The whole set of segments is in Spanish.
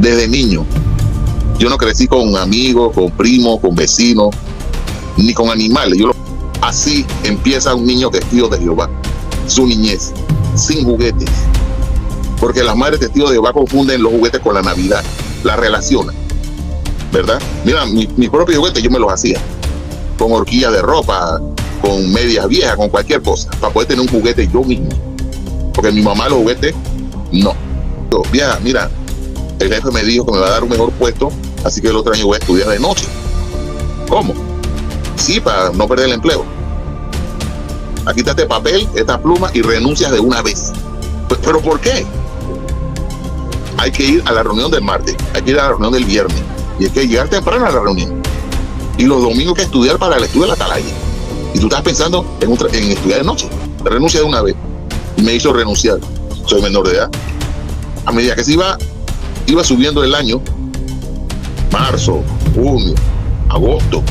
desde niño. Yo no crecí con amigos, con primos, con vecinos, ni con animales. Así empieza un niño testigo de Jehová, su niñez, sin juguetes. Porque las madres testigos de Jehová confunden los juguetes con la Navidad, la relacionan, ¿verdad? Mira, mis propios juguetes yo me los hacía, con horquillas de ropa, con medias viejas, con cualquier cosa, para poder tener un juguete yo mismo. Porque mi mamá los juguetes, no. Yo, vieja, mira, el jefe me dijo que me va a dar un mejor puesto, así que el otro año voy a estudiar de noche. ¿Cómo? Sí, para no perder el empleo. Aquí está este papel, esta pluma y renuncias de una vez. ¿Pero por qué? Hay que ir a la reunión del martes, hay que ir a la reunión del viernes y hay que llegar temprano a la reunión. Y los domingos hay que estudiar para el estudio de la atalaya. Y tú estás pensando en estudiar de noche. Renuncia de una vez. Y me hizo renunciar. Soy menor de edad. A medida que se iba subiendo el año, marzo, junio, agosto,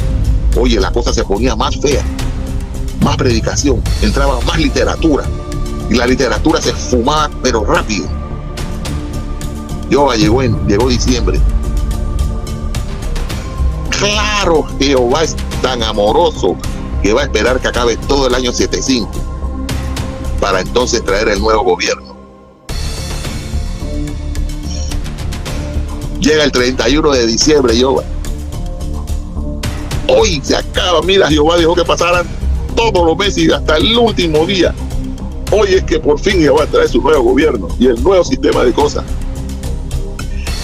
oye, la cosa se ponía más fea. Más predicación, entraba más literatura. Y la literatura se fumaba, pero rápido. Llegó diciembre. Claro, Jehová es tan amoroso que va a esperar que acabe todo el año 75 para entonces traer el nuevo gobierno. Llega el 31 de diciembre, Jehová. Hoy se acaba, mira, Jehová dejó que pasaran todos los meses y hasta el último día. Hoy es que por fin Jehová trae su nuevo gobierno y el nuevo sistema de cosas.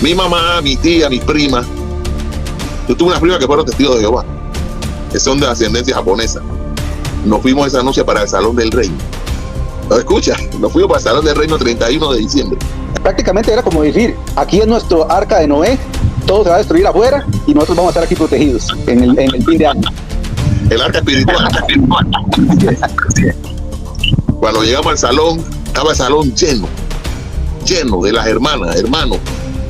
Mi mamá, mi tía, mis primas. Yo tuve unas primas que fueron testigos de Jehová, que son de ascendencia japonesa. Nos fuimos esa noche para el Salón del Reino. ¿Lo escuchas? Nos fuimos para el Salón del Reino el 31 de diciembre. Prácticamente era como decir, aquí es nuestro arca de Noé, todo se va a destruir afuera y nosotros vamos a estar aquí protegidos en el fin de año. El arca espiritual. Cuando llegamos al salón, estaba el salón lleno de las hermanas, hermanos.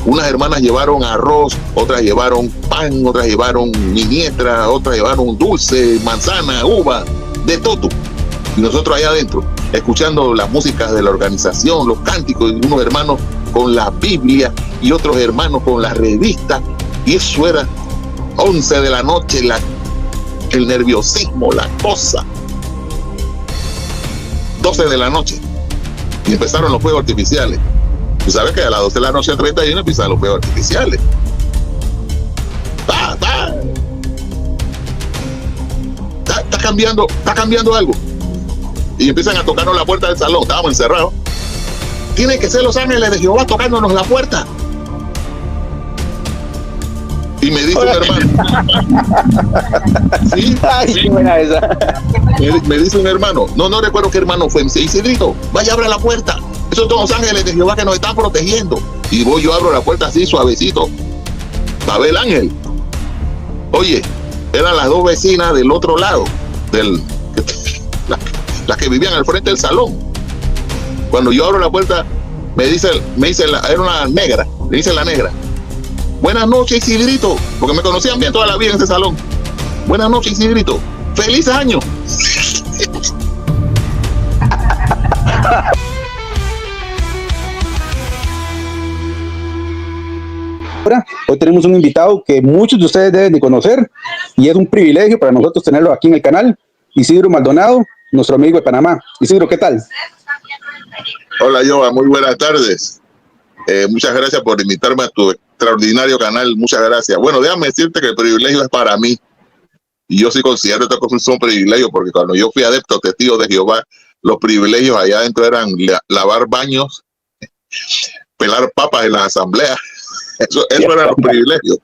Unas hermanas llevaron arroz, otras llevaron pan, otras llevaron miniestra, otras llevaron dulce, manzana, uva, de todo. Y nosotros allá adentro, escuchando las músicas de la organización, los cánticos, y unos hermanos con la Biblia y otros hermanos con la revista. Y eso era 11 de la noche, el nerviosismo, la cosa. 12 de la noche. Y empezaron los fuegos artificiales. Tú sabes que a las 12 de la noche al 31 empiezan los fuegos artificiales. Está cambiando algo. Y empiezan a tocarnos la puerta del salón. Estábamos encerrados. Tienen que ser los ángeles de Jehová tocándonos la puerta. Y me dice un hermano. ¿Sí? Ay, qué buena esa. Me dice un hermano. No recuerdo qué hermano fue. Me dice, Isidrito, vaya, abre la puerta. Esos son los ángeles de Jehová que nos están protegiendo. Y voy, yo abro la puerta así, suavecito, para ver el ángel. Oye, eran las dos vecinas del otro lado, las que vivían al frente del salón. Cuando yo abro la puerta, me dice era una negra, me dice la negra, buenas noches, Isidrito, porque me conocían bien toda la vida en ese salón. Buenas noches, Isidrito, feliz año. Hoy tenemos un invitado que muchos de ustedes deben de conocer y es un privilegio para nosotros tenerlo aquí en el canal, Isidro Maldonado, nuestro amigo de Panamá. Isidro, ¿qué tal? Hola, Joa, muy buenas tardes. Muchas gracias por invitarme a tu extraordinario canal, muchas gracias. Bueno, déjame decirte que el privilegio es para mí y yo sí considero estas cosas son privilegios porque cuando yo fui adepto testigo de Jehová, los privilegios allá adentro eran lavar baños, pelar papas en las asambleas. Eso eran los privilegios.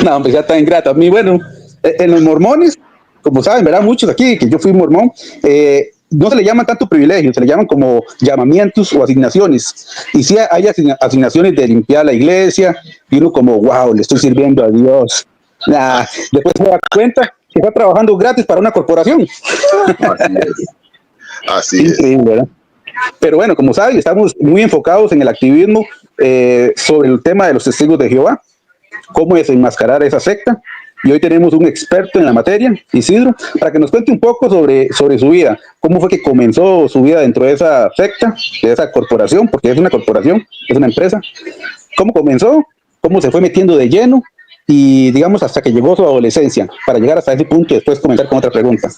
No, pues ya está ingrato. A mí, bueno, en los mormones, como saben, ¿verdad? Muchos aquí, que yo fui mormón, no se le llaman tanto privilegios, se le llaman como llamamientos o asignaciones. Y sí hay asignaciones de limpiar la iglesia, y uno como, wow, le estoy sirviendo a Dios. Después se da cuenta que está trabajando gratis para una corporación. Así es. Increíble, ¿verdad? Pero bueno, como saben, estamos muy enfocados en el activismo sobre el tema de los testigos de Jehová, cómo desenmascarar esa secta y hoy tenemos un experto en la materia, Isidro, para que nos cuente un poco sobre su vida. ¿Cómo fue que comenzó su vida dentro de esa secta, de esa corporación? Porque es una corporación, es una empresa. ¿Cómo comenzó? ¿Cómo se fue metiendo de lleno? Y digamos hasta que llegó su adolescencia, para llegar hasta ese punto y después comenzar con otra pregunta.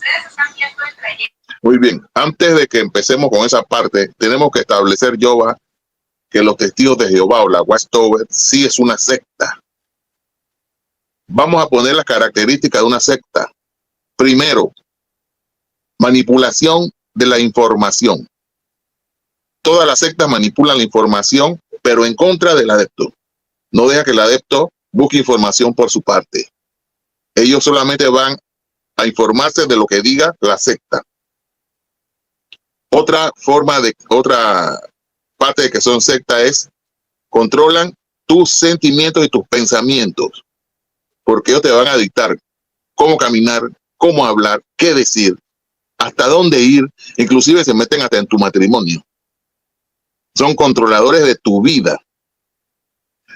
Muy bien, antes de que empecemos con esa parte, tenemos que establecer, Yoba, que los testigos de Jehová o la Watchtower sí es una secta. Vamos a poner las características de una secta. Primero, manipulación de la información. Todas las sectas manipulan la información, pero en contra del adepto. No deja que el adepto busque información por su parte. Ellos solamente van a informarse de lo que diga la secta. Otra parte de que son secta es controlan tus sentimientos y tus pensamientos, porque ellos te van a dictar cómo caminar, cómo hablar, qué decir, hasta dónde ir, inclusive se meten hasta en tu matrimonio. Son controladores de tu vida.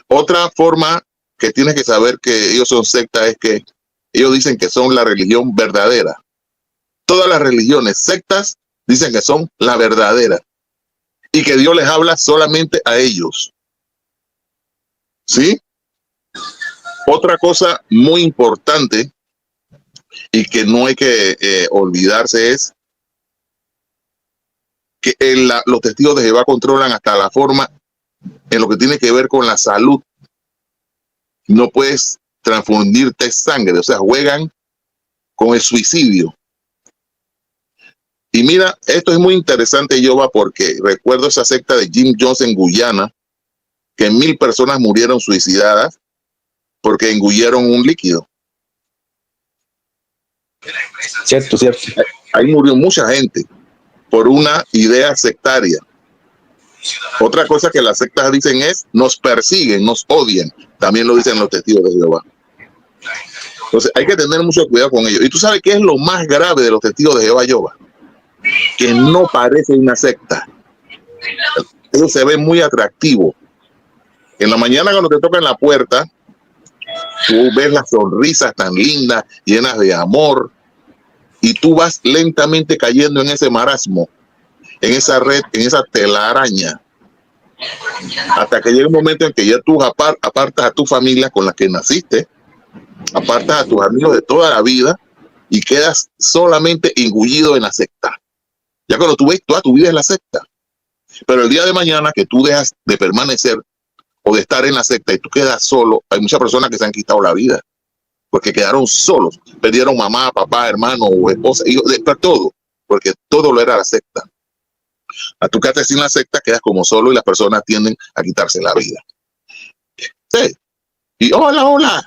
Otra forma que tienes que saber que ellos son secta es que ellos dicen que son la religión verdadera. Todas las religiones sectas dicen que son la verdadera y que Dios les habla solamente a ellos. ¿Sí? Otra cosa muy importante y que no hay que olvidarse es que los testigos de Jehová controlan hasta la forma en lo que tiene que ver con la salud. No puedes transfundirte sangre, o sea, juegan con el suicidio. Y mira, esto es muy interesante, Yoba, porque recuerdo esa secta de Jim Jones en Guyana, que 1000 personas murieron suicidadas porque engulleron un líquido. Cierto. Ahí murió mucha gente por una idea sectaria. Otra cosa que las sectas dicen es, nos persiguen, nos odian. También lo dicen los testigos de Jehová. Entonces hay que tener mucho cuidado con ellos. Y tú sabes qué es lo más grave de los testigos de Jehová, Yoba, que no parece una secta. Eso se ve muy atractivo. En la mañana cuando te tocan la puerta, tú ves las sonrisas tan lindas, llenas de amor, y tú vas lentamente cayendo en ese marasmo, en esa red, en esa telaraña, hasta que llega un momento en que ya tú apartas a tu familia con la que naciste, apartas a tus amigos de toda la vida y quedas solamente engullido en la secta. Ya cuando tú ves toda tu vida en la secta. Pero el día de mañana que tú dejas de permanecer o de estar en la secta y tú quedas solo, hay muchas personas que se han quitado la vida porque quedaron solos, perdieron mamá, papá, hermano o esposa, hijos, todo, porque todo lo era la secta. A tu quedarte sin la secta, quedas como solo y las personas tienden a quitarse la vida. Sí. Y hola,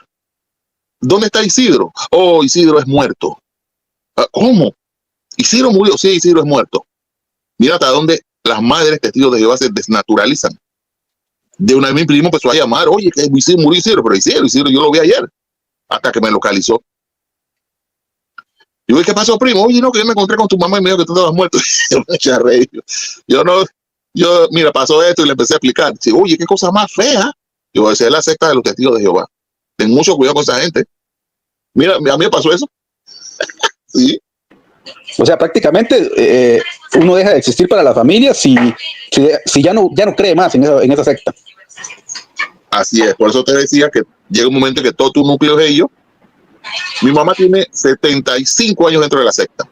¿dónde está Isidro? Oh, Isidro es muerto. ¿Cómo? ¿Isidro murió? Sí, Isidro es muerto. Mira hasta dónde las madres testigos de Jehová se desnaturalizan. De una vez mi primo empezó a llamar, oye, que murió Isidro, pero Isidro, yo lo vi ayer, hasta que me localizó. Y yo, ¿qué pasó, primo? Oye, no, que yo me encontré con tu mamá y me dijo que tú estabas muerto. Yo me eché a reír. Mira, pasó esto y le empecé a explicar. Sí, oye, qué cosa más fea. Yo, esa es la secta de los testigos de Jehová. Ten mucho cuidado con esa gente. Mira, a mí me pasó eso. Sí. O sea, prácticamente uno deja de existir para la familia si ya no cree más en esa secta. Así es, por eso te decía que llega un momento en que todo tu núcleo es ellos. Mi mamá tiene 75 años dentro de la secta.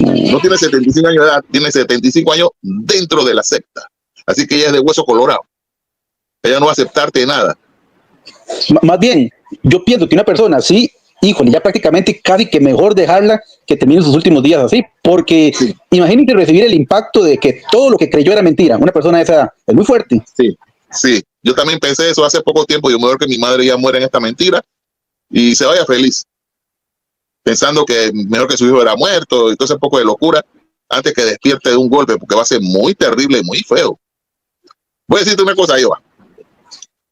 No tiene 75 años de edad, tiene 75 años dentro de la secta. Así que ella es de hueso colorado. Ella no va a aceptarte nada. Más bien, yo pienso que una persona así, híjole, ya prácticamente casi que mejor dejarla que termine sus últimos días así, porque sí. Imagínate recibir el impacto de que todo lo que creyó era mentira. Una persona de esa edad es muy fuerte. Sí, yo también pensé eso hace poco tiempo. Yo mejor que mi madre ya muera en esta mentira y se vaya feliz, pensando que mejor que su hijo era muerto, entonces un poco de locura, antes que despierte de un golpe, porque va a ser muy terrible y muy feo. Voy a decirte una cosa, Yoba.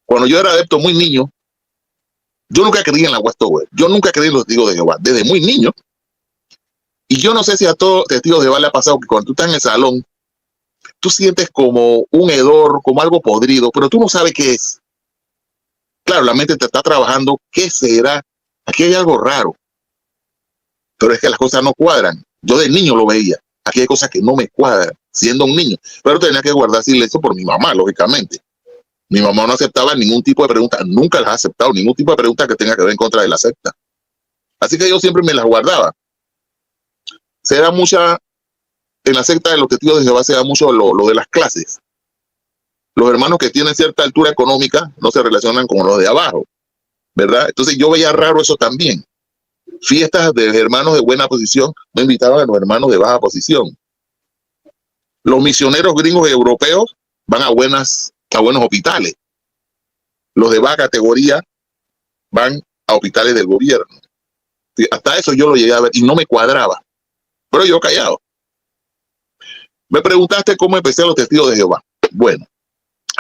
Cuando yo era adepto muy niño, yo nunca creí en la Watchtower, yo nunca creí en los testigos de Jehová, desde muy niño. Y yo no sé si a todos testigos de Jehová le ha pasado que cuando tú estás en el salón, tú sientes como un hedor, como algo podrido, pero tú no sabes qué es. Claro, la mente te está trabajando, ¿qué será? aquí hay algo raro, pero es que las cosas no cuadran. Yo de niño lo veía, aquí hay cosas que no me cuadran, siendo un niño, pero tenía que guardar silencio por mi mamá, lógicamente. Mi mamá no aceptaba ningún tipo de pregunta, nunca las ha aceptado, ningún tipo de pregunta que tenga que ver en contra de la secta. Así que yo siempre me las guardaba. Se da mucha, en la secta de los testigos de Jehová se da mucho lo de las clases. Los hermanos que tienen cierta altura económica no se relacionan con los de abajo, ¿verdad? Entonces yo veía raro eso también. Fiestas de hermanos de buena posición no invitaban a los hermanos de baja posición. Los misioneros gringos y europeos van a buenos hospitales. Los de baja categoría van a hospitales del gobierno. Hasta eso yo lo llegué a ver y no me cuadraba. Pero yo callado. Me preguntaste cómo empecé a los testigos de Jehová. Bueno,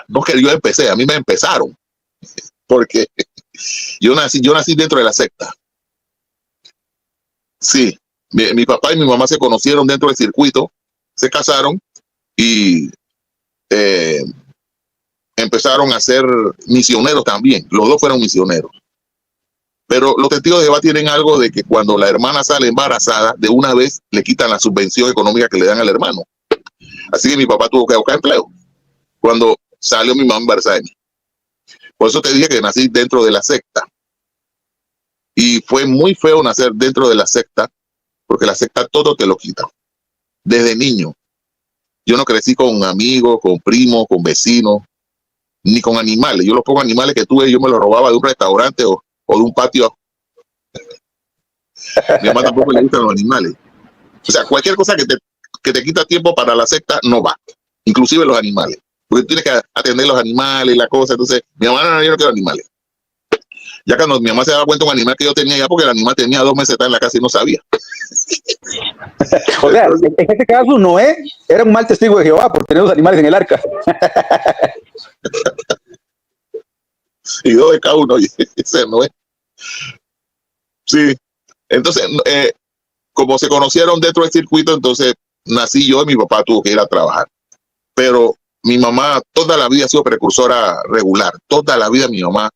no es que yo empecé, a mí me empezaron. Porque yo nací dentro de la secta. Sí, mi papá y mi mamá se conocieron dentro del circuito, se casaron y empezaron a ser misioneros también. Los dos fueron misioneros. Pero los testigos de Jehová tienen algo de que cuando la hermana sale embarazada, de una vez le quitan la subvención económica que le dan al hermano. Así que mi papá tuvo que buscar empleo cuando salió mi mamá embarazada de mí. Por eso te dije que nací dentro de la secta. Y fue muy feo nacer dentro de la secta, porque la secta todo te lo quita. Desde niño. Yo no crecí con amigos, con primos, con vecinos, ni con animales. Yo los pocos animales que tuve, yo me los robaba de un restaurante o de un patio. Mi mamá tampoco le gustan los animales. O sea, cualquier cosa que te quita tiempo para la secta, no va. Inclusive los animales. Porque tienes que atender los animales y la cosa. Entonces, mi mamá no, yo no quiero animales. Ya cuando mi mamá se daba cuenta de un animal que yo tenía, ya porque el animal tenía 2 meses en la casa y no sabía. O sea, en este caso, Noé era un mal testigo de Jehová por tener los animales en el arca. Y 2 de cada uno, ese Noé. Sí. Entonces, como se conocieron dentro del circuito, entonces nací yo y mi papá tuvo que ir a trabajar. Pero mi mamá toda la vida ha sido precursora regular. Toda la vida mi mamá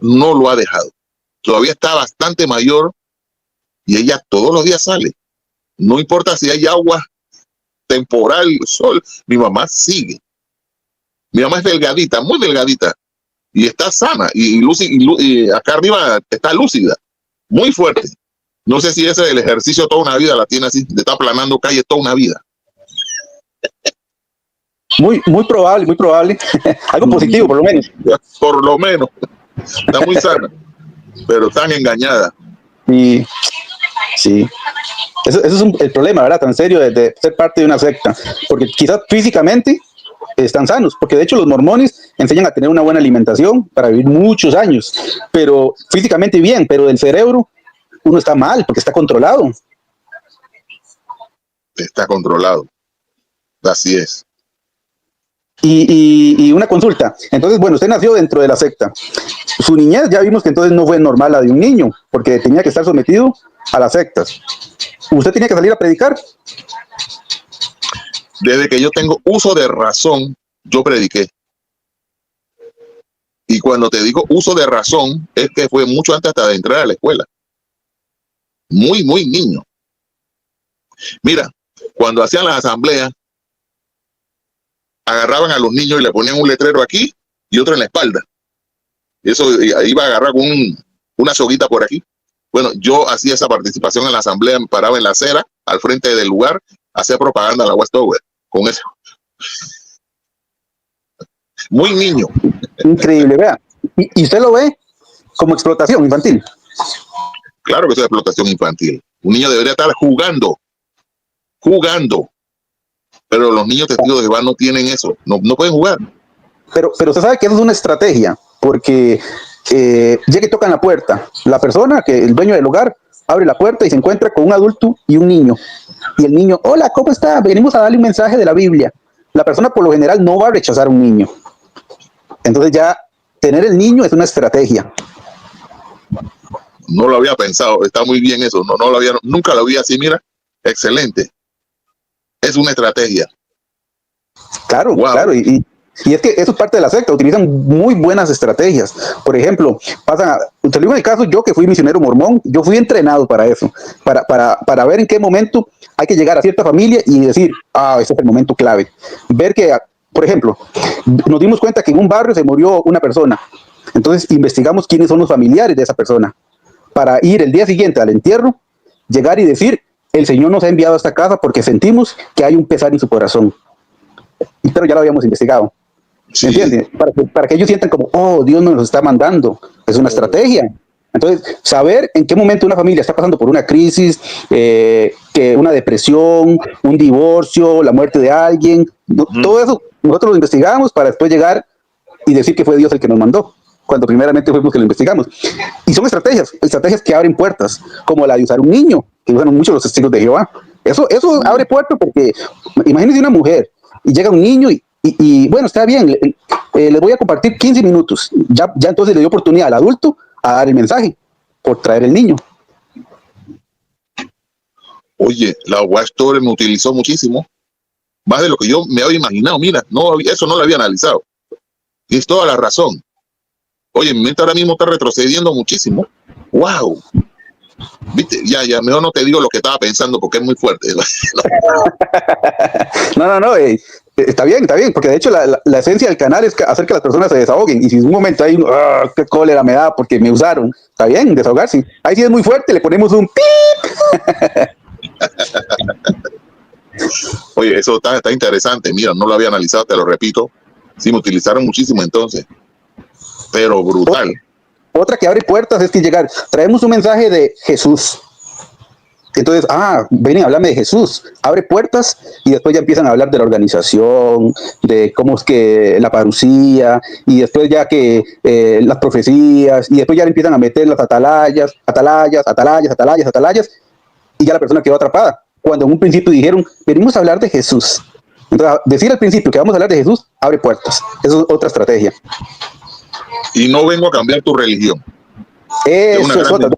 no lo ha dejado. Todavía está bastante mayor y ella todos los días sale. No importa si hay agua temporal, sol, mi mamá sigue. Mi mamá es delgadita, muy delgadita y está sana y acá arriba está lúcida, muy fuerte. No sé si ese es el ejercicio toda una vida la tiene así, de estar aplanando calles toda una vida. Muy probable. Algo positivo, por lo menos. Por lo menos. Está muy sana, pero tan engañada. Y sí. Eso es el problema, ¿verdad? Tan serio de ser parte de una secta. Porque quizás físicamente están sanos, porque de hecho los mormones enseñan a tener una buena alimentación para vivir muchos años, pero físicamente bien, pero del cerebro uno está mal porque está controlado. Está controlado. Así es. Y una consulta. Entonces, bueno, usted nació dentro de la secta. Su niñez ya vimos que entonces no fue normal la de un niño, porque tenía que estar sometido a las sectas. ¿Usted tenía que salir a predicar? Desde que yo tengo uso de razón, yo prediqué. Y cuando te digo uso de razón, es que fue mucho antes hasta de entrar a la escuela. Muy, muy niño. Mira, cuando hacían las asambleas, agarraban a los niños y le ponían un letrero aquí y otro en la espalda. Eso iba a agarrar con una soguita por aquí. Bueno, yo hacía esa participación en la asamblea, me paraba en la acera, al frente del lugar, hacía propaganda a la Westover, con eso. Muy niño. Increíble, vea. ¿Y usted lo ve como explotación infantil? Claro que eso es explotación infantil. Un niño debería estar jugando. Pero los niños testigos de Jehová no tienen eso, no pueden jugar. Pero usted sabe que eso es una estrategia, porque ya que tocan la puerta, la persona, que el dueño del hogar, abre la puerta y se encuentra con un adulto y un niño. Y el niño, hola, ¿cómo está? Venimos a darle un mensaje de la Biblia. La persona por lo general no va a rechazar a un niño. Entonces ya tener el niño es una estrategia. No lo había pensado, está muy bien eso, nunca lo vi así, mira, excelente. Es una estrategia. Claro, wow. claro, y Y es que eso es parte de la secta, utilizan muy buenas estrategias. Por ejemplo, te digo en el caso, yo que fui misionero mormón, yo fui entrenado para eso, para ver en qué momento hay que llegar a cierta familia y decir, ese es el momento clave. Ver que, por ejemplo, nos dimos cuenta que en un barrio se murió una persona, entonces investigamos quiénes son los familiares de esa persona, para ir el día siguiente al entierro, llegar y decir, el Señor nos ha enviado a esta casa porque sentimos que hay un pesar en su corazón. Pero ya lo habíamos investigado. ¿Me entiendes? Para que ellos sientan como, Dios nos los está mandando. Es una estrategia. Entonces, saber en qué momento una familia está pasando por una crisis, que una depresión, un divorcio, la muerte de alguien, todo eso nosotros lo investigamos para después llegar y decir que fue Dios el que nos mandó, cuando primeramente fuimos que lo investigamos. Y son estrategias que abren puertas, como la de usar un niño, que usan mucho los testigos de Jehová. Eso abre puertas porque imagínense una mujer y llega un niño y bueno, está bien, les voy a compartir 15 minutos. Ya entonces le dio oportunidad al adulto a dar el mensaje por traer el niño. Oye, la Watch Story me utilizó muchísimo, más de lo que yo me había imaginado. Mira, eso no lo había analizado. Y es toda la razón. Oye, mi mente ahora mismo está retrocediendo muchísimo. ¡Wow! ¿Viste? Ya, mejor no te digo lo que estaba pensando porque es muy fuerte. No. Está bien, porque de hecho la esencia del canal es hacer que las personas se desahoguen. Y si en un momento hay qué cólera me da porque me usaron, está bien, desahogarse. Ahí sí es muy fuerte, le ponemos un pip. Oye, eso está interesante. Mira, no lo había analizado, te lo repito. Sí, me utilizaron muchísimo entonces. Pero brutal. Otra que abre puertas es que traemos un mensaje de Jesús. Entonces, ven y háblame de Jesús. Abre puertas y después ya empiezan a hablar de la organización, de cómo es que la parucía, y después ya que las profecías, y después ya le empiezan a meter las atalayas, y ya la persona quedó atrapada. Cuando en un principio dijeron, venimos a hablar de Jesús. Entonces, decir al principio que vamos a hablar de Jesús, abre puertas. Esa es otra estrategia. Y no vengo a cambiar tu religión. Eso es otra.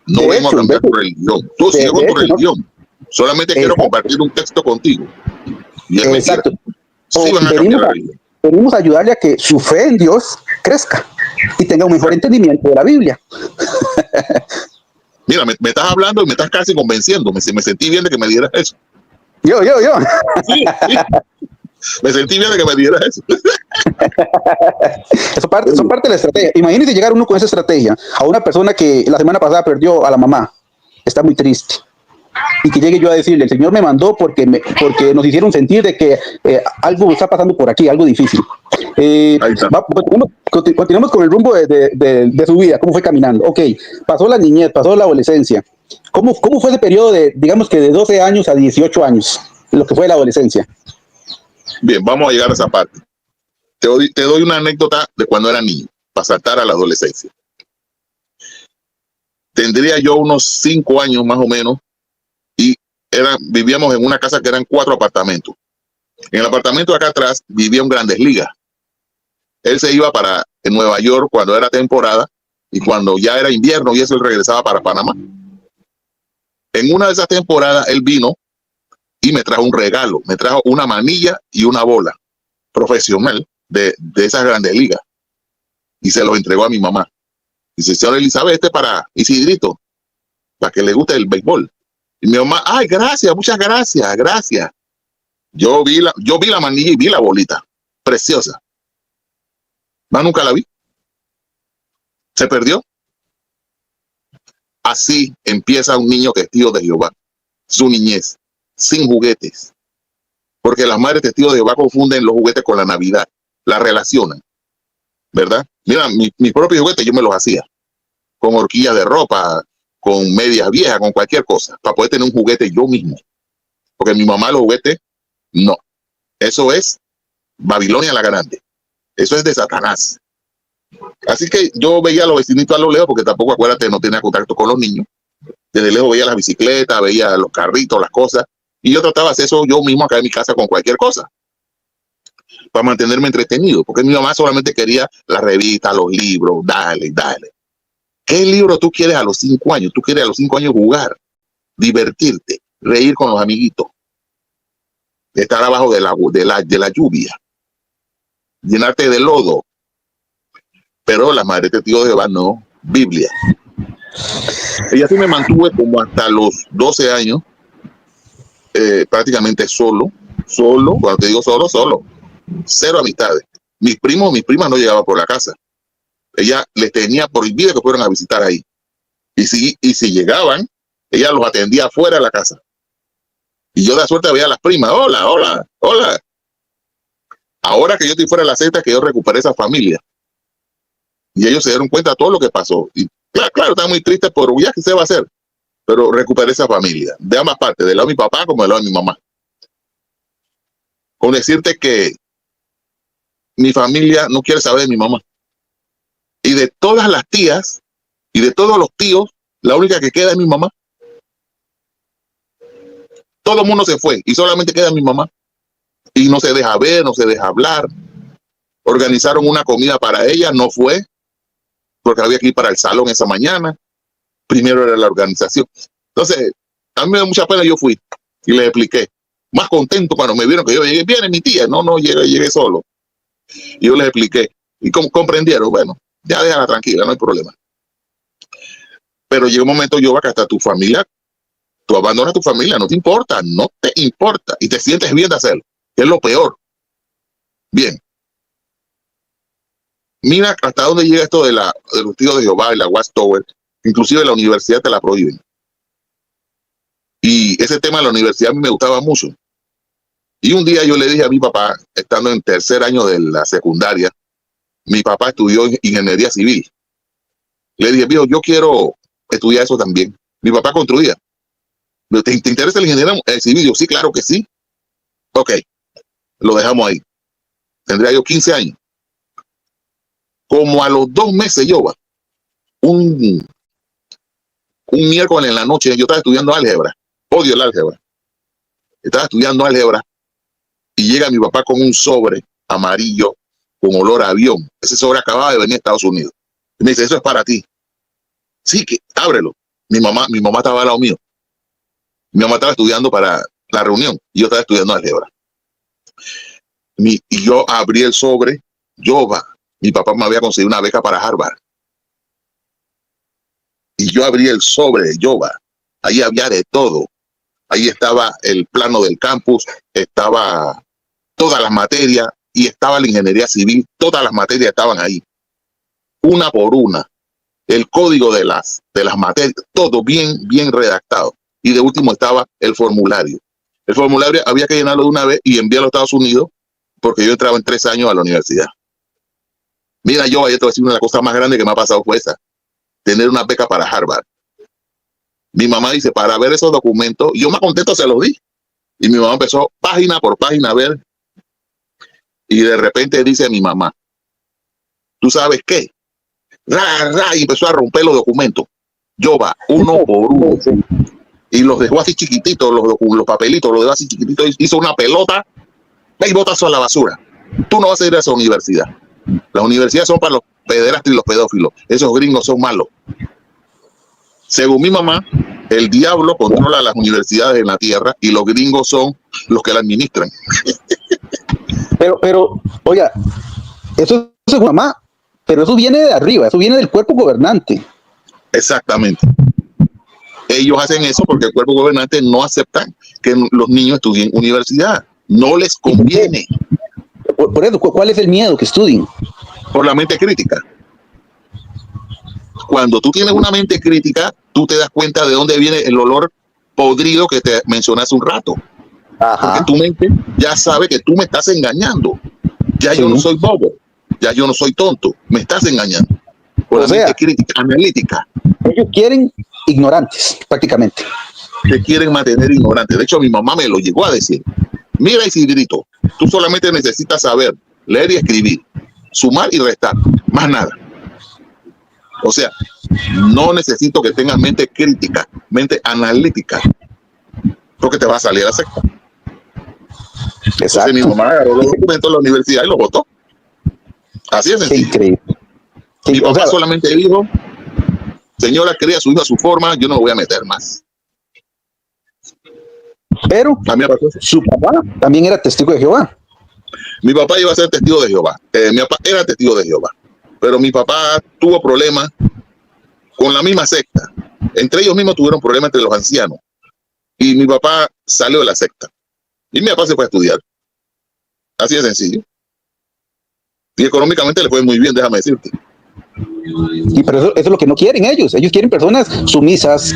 No vengo a cambiar tu religión. Tú sigues con tu religión. Solamente quiero compartir un texto contigo. Y es exacto. Sí, venimos a ayudarle a que su fe en Dios crezca y tenga un mejor entendimiento de la Biblia. Mira, me estás hablando y me estás casi convenciendo. Me sentí bien de que me dieras eso. Yo. Sí. Me sentí bien de que me dieras eso. Son parte de la estrategia. Imagínese llegar uno con esa estrategia a una persona que la semana pasada perdió a la mamá. Está muy triste. Y que llegue yo a decirle, el Señor me mandó porque nos hicieron sentir de que algo está pasando por aquí, algo difícil. Continuamos con el rumbo de su vida, cómo fue caminando. Ok, pasó la niñez, pasó la adolescencia. ¿Cómo fue ese periodo digamos que de 12 años a 18 años, lo que fue la adolescencia? Bien, vamos a llegar a esa parte. Te doy una anécdota de cuando era niño, para saltar a la adolescencia. Tendría yo unos 5 años más o menos, y vivíamos en una casa que eran 4 apartamentos. En el apartamento de acá atrás vivía un Grandes Ligas. Él se iba para Nueva York cuando era temporada, y cuando ya era invierno y eso, él regresaba para Panamá. En una de esas temporadas él vino y me trajo un regalo, me trajo una manilla y una bola profesional de esas Grandes Ligas, y se los entregó a mi mamá. Dice, señora Elizabeth, para Isidrito, para que le guste el béisbol. Y mi mamá, ay, gracias, muchas gracias. Yo vi la manilla y vi la bolita, preciosa. Más nunca la vi. Se perdió. Así empieza un niño testigo de Jehová, su niñez, sin juguetes. Porque las madres testigos de Jehová confunden los juguetes con la Navidad, la relacionan, ¿verdad? Mira, mis propios juguetes yo me los hacía, con horquillas de ropa, con medias viejas, con cualquier cosa, para poder tener un juguete yo mismo. Porque mi mamá los juguetes, no. Eso es Babilonia la Grande. Eso es de Satanás. Así que yo veía a los vecinitos a lo lejos, porque tampoco, acuérdate, no tenía contacto con los niños. Desde lejos veía las bicicletas, veía los carritos, las cosas, y yo trataba de hacer eso yo mismo acá en mi casa con cualquier cosa, para mantenerme entretenido, porque mi mamá solamente quería la revista, los libros, dale. ¿Qué libro tú quieres a los 5 años? Tú quieres a los 5 años jugar, divertirte, reír con los amiguitos, estar abajo de la lluvia. llenarte de lodo. Pero la madre de Testigo de Jehová no, Biblia. Ella sí me mantuve como hasta los 12 años, prácticamente solo, cuando te digo solo, cero amistades. Mis primos, mis primas no llegaban por la casa. Ella les tenía prohibido que fueran a visitar ahí. Y si llegaban, ella los atendía afuera de la casa. Y yo de suerte veía a las primas, hola. Ahora que yo estoy fuera de la secta, que yo recuperé esa familia. Y ellos se dieron cuenta de todo lo que pasó. Y claro, están muy tristes por ya que se va a hacer. Pero recuperé esa familia, de ambas partes, del lado de mi papá como del lado de mi mamá. Con decirte que mi familia no quiere saber de mi mamá. Y de todas las tías y de todos los tíos, la única que queda es mi mamá. Todo el mundo se fue y solamente queda mi mamá. Y no se deja ver, no se deja hablar. Organizaron una comida para ella, no fue, porque había que ir para el salón esa mañana. Primero era la organización. Entonces, a mí me da mucha pena, yo fui y les expliqué. Más contento cuando me vieron que yo llegué. Viene mi tía, no llegué solo. Y yo les expliqué. Y comprendieron, bueno, ya déjala tranquila, no hay problema. Pero llega un momento, yo que hasta tu familia, tú abandonas tu familia, no te importa. Y te sientes bien de hacerlo, que es lo peor. Bien. Mira hasta dónde llega esto de los testigos de Jehová y la Watchtower. Inclusive la universidad te la prohíben. Y ese tema de la universidad a mí me gustaba mucho. Y un día yo le dije a mi papá, estando en tercer año de la secundaria, mi papá estudió ingeniería civil. Le dije, viejo, yo quiero estudiar eso también. Mi papá construía. ¿Te interesa la ingeniería civil? Yo, sí, claro que sí. Ok, lo dejamos ahí. Tendría yo 15 años. Como a los 2 meses yo, un miércoles en la noche, yo estaba estudiando álgebra. Odio el álgebra. Estaba estudiando álgebra y llega mi papá con un sobre amarillo con olor a avión. Ese sobre acababa de venir a Estados Unidos. Y me dice, eso es para ti. Sí, que ábrelo. Mi mamá estaba al lado mío. Mi mamá estaba estudiando para la reunión y yo estaba estudiando álgebra. Y yo abrí el sobre. Mi papá me había conseguido una beca para Harvard. Y yo abrí el sobre de Yoba. Ahí había de todo. Ahí estaba el plano del campus, estaba todas las materias y estaba la ingeniería civil. Todas las materias estaban ahí, una por una. El código de las materias, todo bien redactado. Y de último estaba el formulario. El formulario había que llenarlo de una vez y enviarlo a Estados Unidos porque yo entraba en 3 años a la universidad. Mira, yo te voy a decir una de las cosas más grandes que me ha pasado fue esa. Tener una beca para Harvard. Mi mamá dice, para ver esos documentos, yo más contento se los di. Y mi mamá empezó página por página a ver. Y de repente dice mi mamá, ¿tú sabes qué? Y empezó a romper los documentos. Uno por uno. Y los dejó así chiquititos, los papelitos, los dejó así chiquititos. Hizo una pelota, ve y bota eso a la basura. Tú no vas a ir a esa universidad. Las universidades son para los pederastas y los pedófilos. Esos gringos son malos. Según mi mamá, el diablo controla las universidades en la tierra y los gringos son los que la administran. Pero, oiga, eso es su mamá, pero eso viene de arriba, eso viene del cuerpo gobernante. Exactamente. Ellos hacen eso porque el cuerpo gobernante no acepta que los niños estudien universidad. No les conviene. Por eso, ¿cuál es el miedo que estudien? Por la mente crítica. Cuando tú tienes una mente crítica, tú te das cuenta de dónde viene el olor podrido que te mencioné hace un rato. Ajá. Porque tu mente ya sabe que tú me estás engañando. Ya yo no soy bobo. Ya yo no soy tonto. Me estás engañando. Por la mente crítica, analítica. Ellos quieren ignorantes, prácticamente. Te quieren mantener ignorante. De hecho, mi mamá me lo llegó a decir. Mira, Isidrito, tú solamente necesitas saber leer y escribir, sumar y restar, más nada. O sea, no necesito que tengas mente crítica, mente analítica, porque te va a salir a la secta. Entonces mi mamá agarró los documentos de la universidad y los votó. Así es sencillo. Increíble. Mi papá solamente dijo, señora, cría a su hijo a su forma, yo no lo voy a meter más. Pero su papá también era testigo de Jehová. Mi papá iba a ser testigo de Jehová. Mi papá era testigo de Jehová. Pero mi papá tuvo problemas con la misma secta. Entre ellos mismos tuvieron problemas entre los ancianos. Y mi papá salió de la secta. Y mi papá se fue a estudiar. Así de sencillo. Y económicamente le fue muy bien, déjame decirte. Y pero eso es lo que no quieren ellos. Ellos quieren personas sumisas,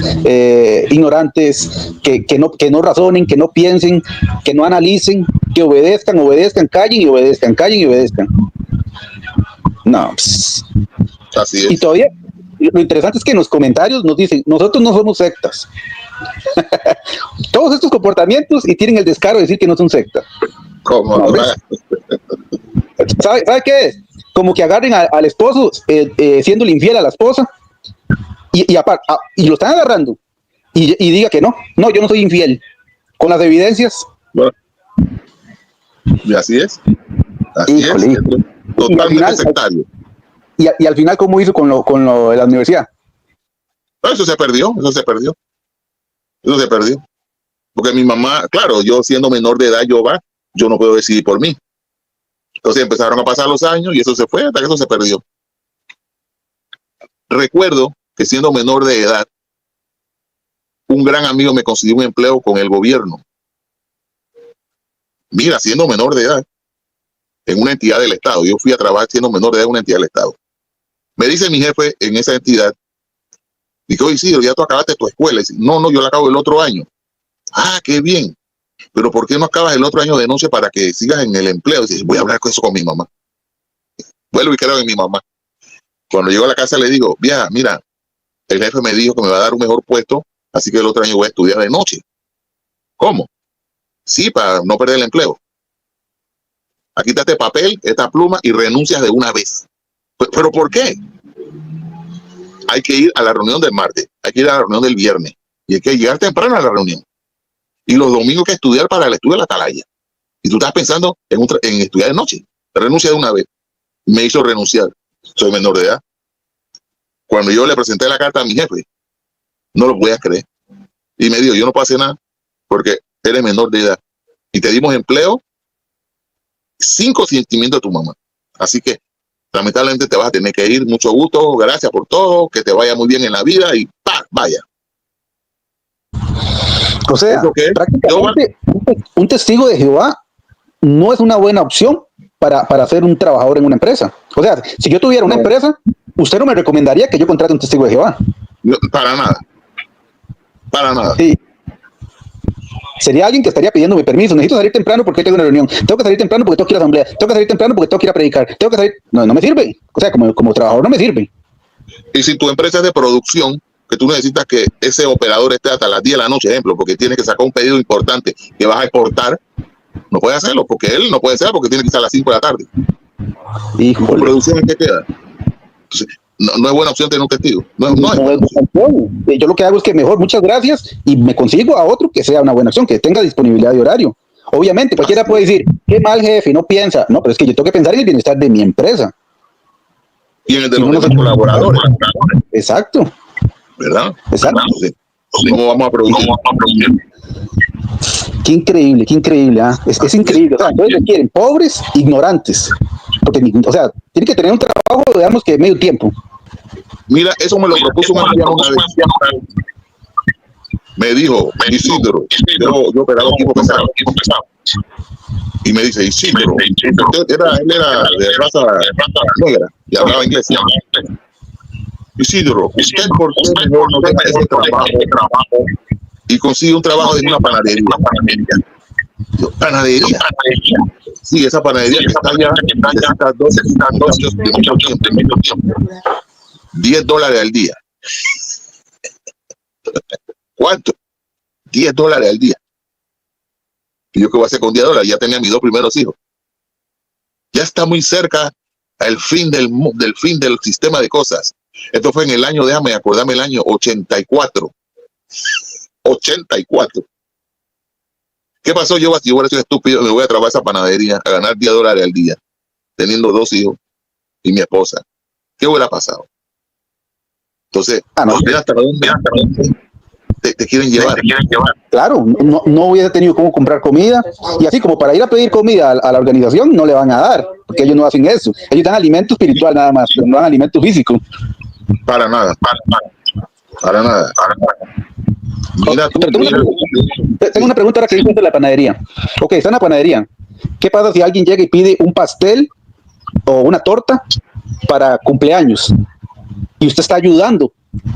ignorantes, que no razonen, que no piensen, que no analicen, que obedezcan, callen y obedezcan, callen y obedezcan. No. Así es. Y todavía, lo interesante es que en los comentarios nos dicen, nosotros no somos sectas. Todos estos comportamientos y tienen el descaro de decir que no son sectas. ¿Cómo? No, ¿Sabe qué es? Como que agarren al esposo siéndole infiel a la esposa y lo están agarrando y diga que no, yo no soy infiel, con las evidencias. Bueno, y así es. Así Híjole, es. Totalmente sectario. Y al final, ¿cómo hizo con lo de la universidad? No, eso se perdió. Porque mi mamá, claro, yo siendo menor de edad, yo no puedo decidir por mí. Entonces empezaron a pasar los años y eso se fue hasta que eso se perdió. Recuerdo que siendo menor de edad, un gran amigo me consiguió un empleo con el gobierno. Mira, siendo menor de edad, en una entidad del Estado. Yo fui a trabajar siendo menor de edad en una entidad del Estado. Me dice mi jefe en esa entidad, dijo, oye, Isidro, ya tú acabaste tu escuela. Y dice, no, yo la acabo el otro año. Ah, qué bien. Pero ¿por qué no acabas el otro año de noche para que sigas en el empleo? Dice, voy a hablar con eso con mi mamá. Vuelvo y creo en mi mamá. Cuando llego a la casa le digo, vieja, mira, el jefe me dijo que me va a dar un mejor puesto, así que el otro año voy a estudiar de noche. ¿Cómo? Sí, para no perder el empleo. Aquí está este papel, esta pluma y renuncias de una vez. ¿Pero por qué? Hay que ir a la reunión del martes, hay que ir a la reunión del viernes y hay que llegar temprano a la reunión. Y los domingos hay que estudiar para el estudio de la atalaya. Y tú estás pensando en estudiar de noche. Renuncia de una vez. Me hizo renunciar. Soy menor de edad. Cuando yo le presenté la carta a mi jefe, no lo podía creer. Y me dijo, yo no puedo hacer nada porque eres menor de edad. Y te dimos empleo sin consentimiento de tu mamá. Así que lamentablemente te vas a tener que ir. Mucho gusto, gracias por todo, que te vaya muy bien en la vida y ¡pah! Vaya. O sea, prácticamente un testigo de Jehová no es una buena opción para ser un trabajador en una empresa. O sea, si yo tuviera una empresa, usted no me recomendaría que yo contrate un testigo de Jehová. No, para nada. Para nada. Sí. Sería alguien que estaría pidiéndome permiso. Necesito salir temprano porque tengo una reunión. Tengo que salir temprano porque tengo que ir a la asamblea. Tengo que salir temprano porque tengo que ir a predicar. Tengo que salir... No me sirve. O sea, como trabajador no me sirve. Y si tu empresa es de producción, que tú necesitas que ese operador esté hasta las 10 de la noche, ejemplo, porque tienes que sacar un pedido importante que vas a exportar, no puede hacerlo, porque él no puede hacer porque tiene que estar a las 5 de la tarde. Híjole. ¿Tu producción en qué queda? Entonces, no es buena opción tener un testigo. No es buena opción. Yo lo que hago es que mejor, muchas gracias, y me consigo a otro que sea una buena opción, que tenga disponibilidad de horario. Obviamente, cualquiera puede decir, qué mal jefe, no piensa. No, pero es que yo tengo que pensar en el bienestar de mi empresa. Y en el de los colaboradores. Exacto. ¿Verdad? Exacto. ¿Cómo vamos a producir? Qué increíble. ¿Ah? Es increíble. O sea, entonces requieren pobres, ignorantes. Porque, o sea, tienen que tener un trabajo, digamos que medio tiempo. Mira, eso me lo propuso un anciano una vez. Me dijo, Isidro, yo operaba equipo pesado. Y me dice, Isidro, él era de raza negra y hablaba inglés. Isidro, ¿usted por qué mejor no deja ese trabajo y consigue un trabajo en una panadería? Yo, ¿panadería? Sí, esa panadería que está allá necesita $10 al día. ¿Cuánto? $10 al día. ¿Y yo qué voy a hacer con $10? Ya tenía mis 2 primeros hijos. Ya está muy cerca el fin del fin del sistema de cosas. Esto fue en el año, déjame acordarme, el año 84. 84. ¿Qué pasó? Yo si hubiera sido estúpido, me voy a trabajar esa panadería a ganar $10 al día, teniendo 2 hijos y mi esposa. ¿Qué hubiera pasado? Entonces, mira hasta dónde te te quieren llevar. Claro, no hubiera tenido cómo comprar comida, y así como para ir a pedir comida a la organización no le van a dar, porque ellos no hacen eso. Ellos dan alimento espiritual nada más, no dan alimento físico. Para nada. Mira, tengo una pregunta ahora que dices de la panadería. Ok, está en la panadería. ¿Qué pasa si alguien llega y pide un pastel o una torta para cumpleaños? Y usted está ayudando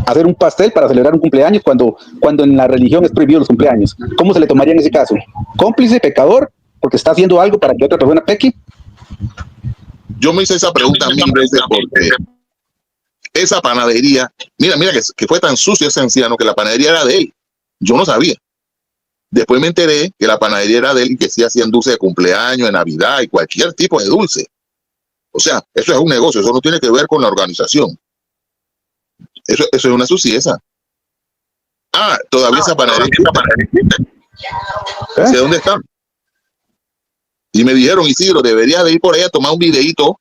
a hacer un pastel para celebrar un cumpleaños cuando en la religión es prohibido los cumpleaños. ¿Cómo se le tomaría en ese caso? ¿Cómplice, pecador, porque está haciendo algo para que otra persona peque? Yo me hice esa pregunta 1000 veces porque esa panadería, mira que fue tan sucio ese anciano que la panadería era de él. Yo no sabía. Después me enteré que la panadería era de él y que sí hacían dulce de cumpleaños, de Navidad y cualquier tipo de dulce. O sea, eso es un negocio, eso no tiene que ver con la organización. Eso es una suciedad. Todavía esa panadería existe. ¿De dónde están? Y me dijeron, Isidro, deberías de ir por ahí a tomar un videíto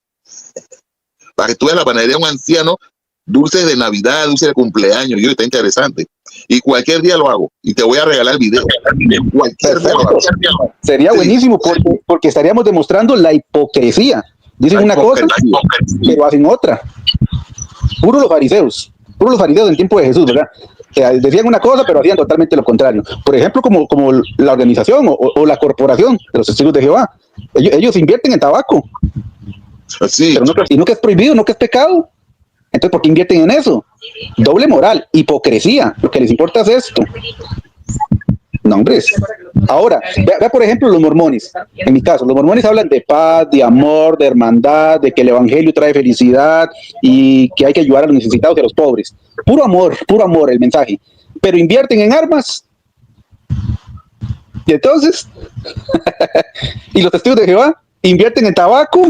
para que tú veas la panadería de un anciano, dulces de Navidad, dulces de cumpleaños. Yo, está interesante. Y cualquier día lo hago. Y te voy a regalar el video. Cualquier día lo hago. Sería buenísimo porque estaríamos demostrando la hipocresía. Dicen una cosa, pero hacen otra. Puros los fariseos en tiempo de Jesús, ¿verdad? Decían una cosa, pero hacían totalmente lo contrario. Por ejemplo, como la organización o la corporación de los Testigos de Jehová. Ellos invierten en tabaco. Sí. Pero no que es prohibido, no que es pecado. Entonces, ¿por qué invierten en eso? Doble moral, hipocresía. Lo que les importa es esto. No, hombres. Ahora, vea por ejemplo los mormones. En mi caso, los mormones hablan de paz, de amor, de hermandad, de que el evangelio trae felicidad y que hay que ayudar a los necesitados y a los pobres. Puro amor el mensaje. Pero invierten en armas. Y entonces, y los testigos de Jehová invierten en tabaco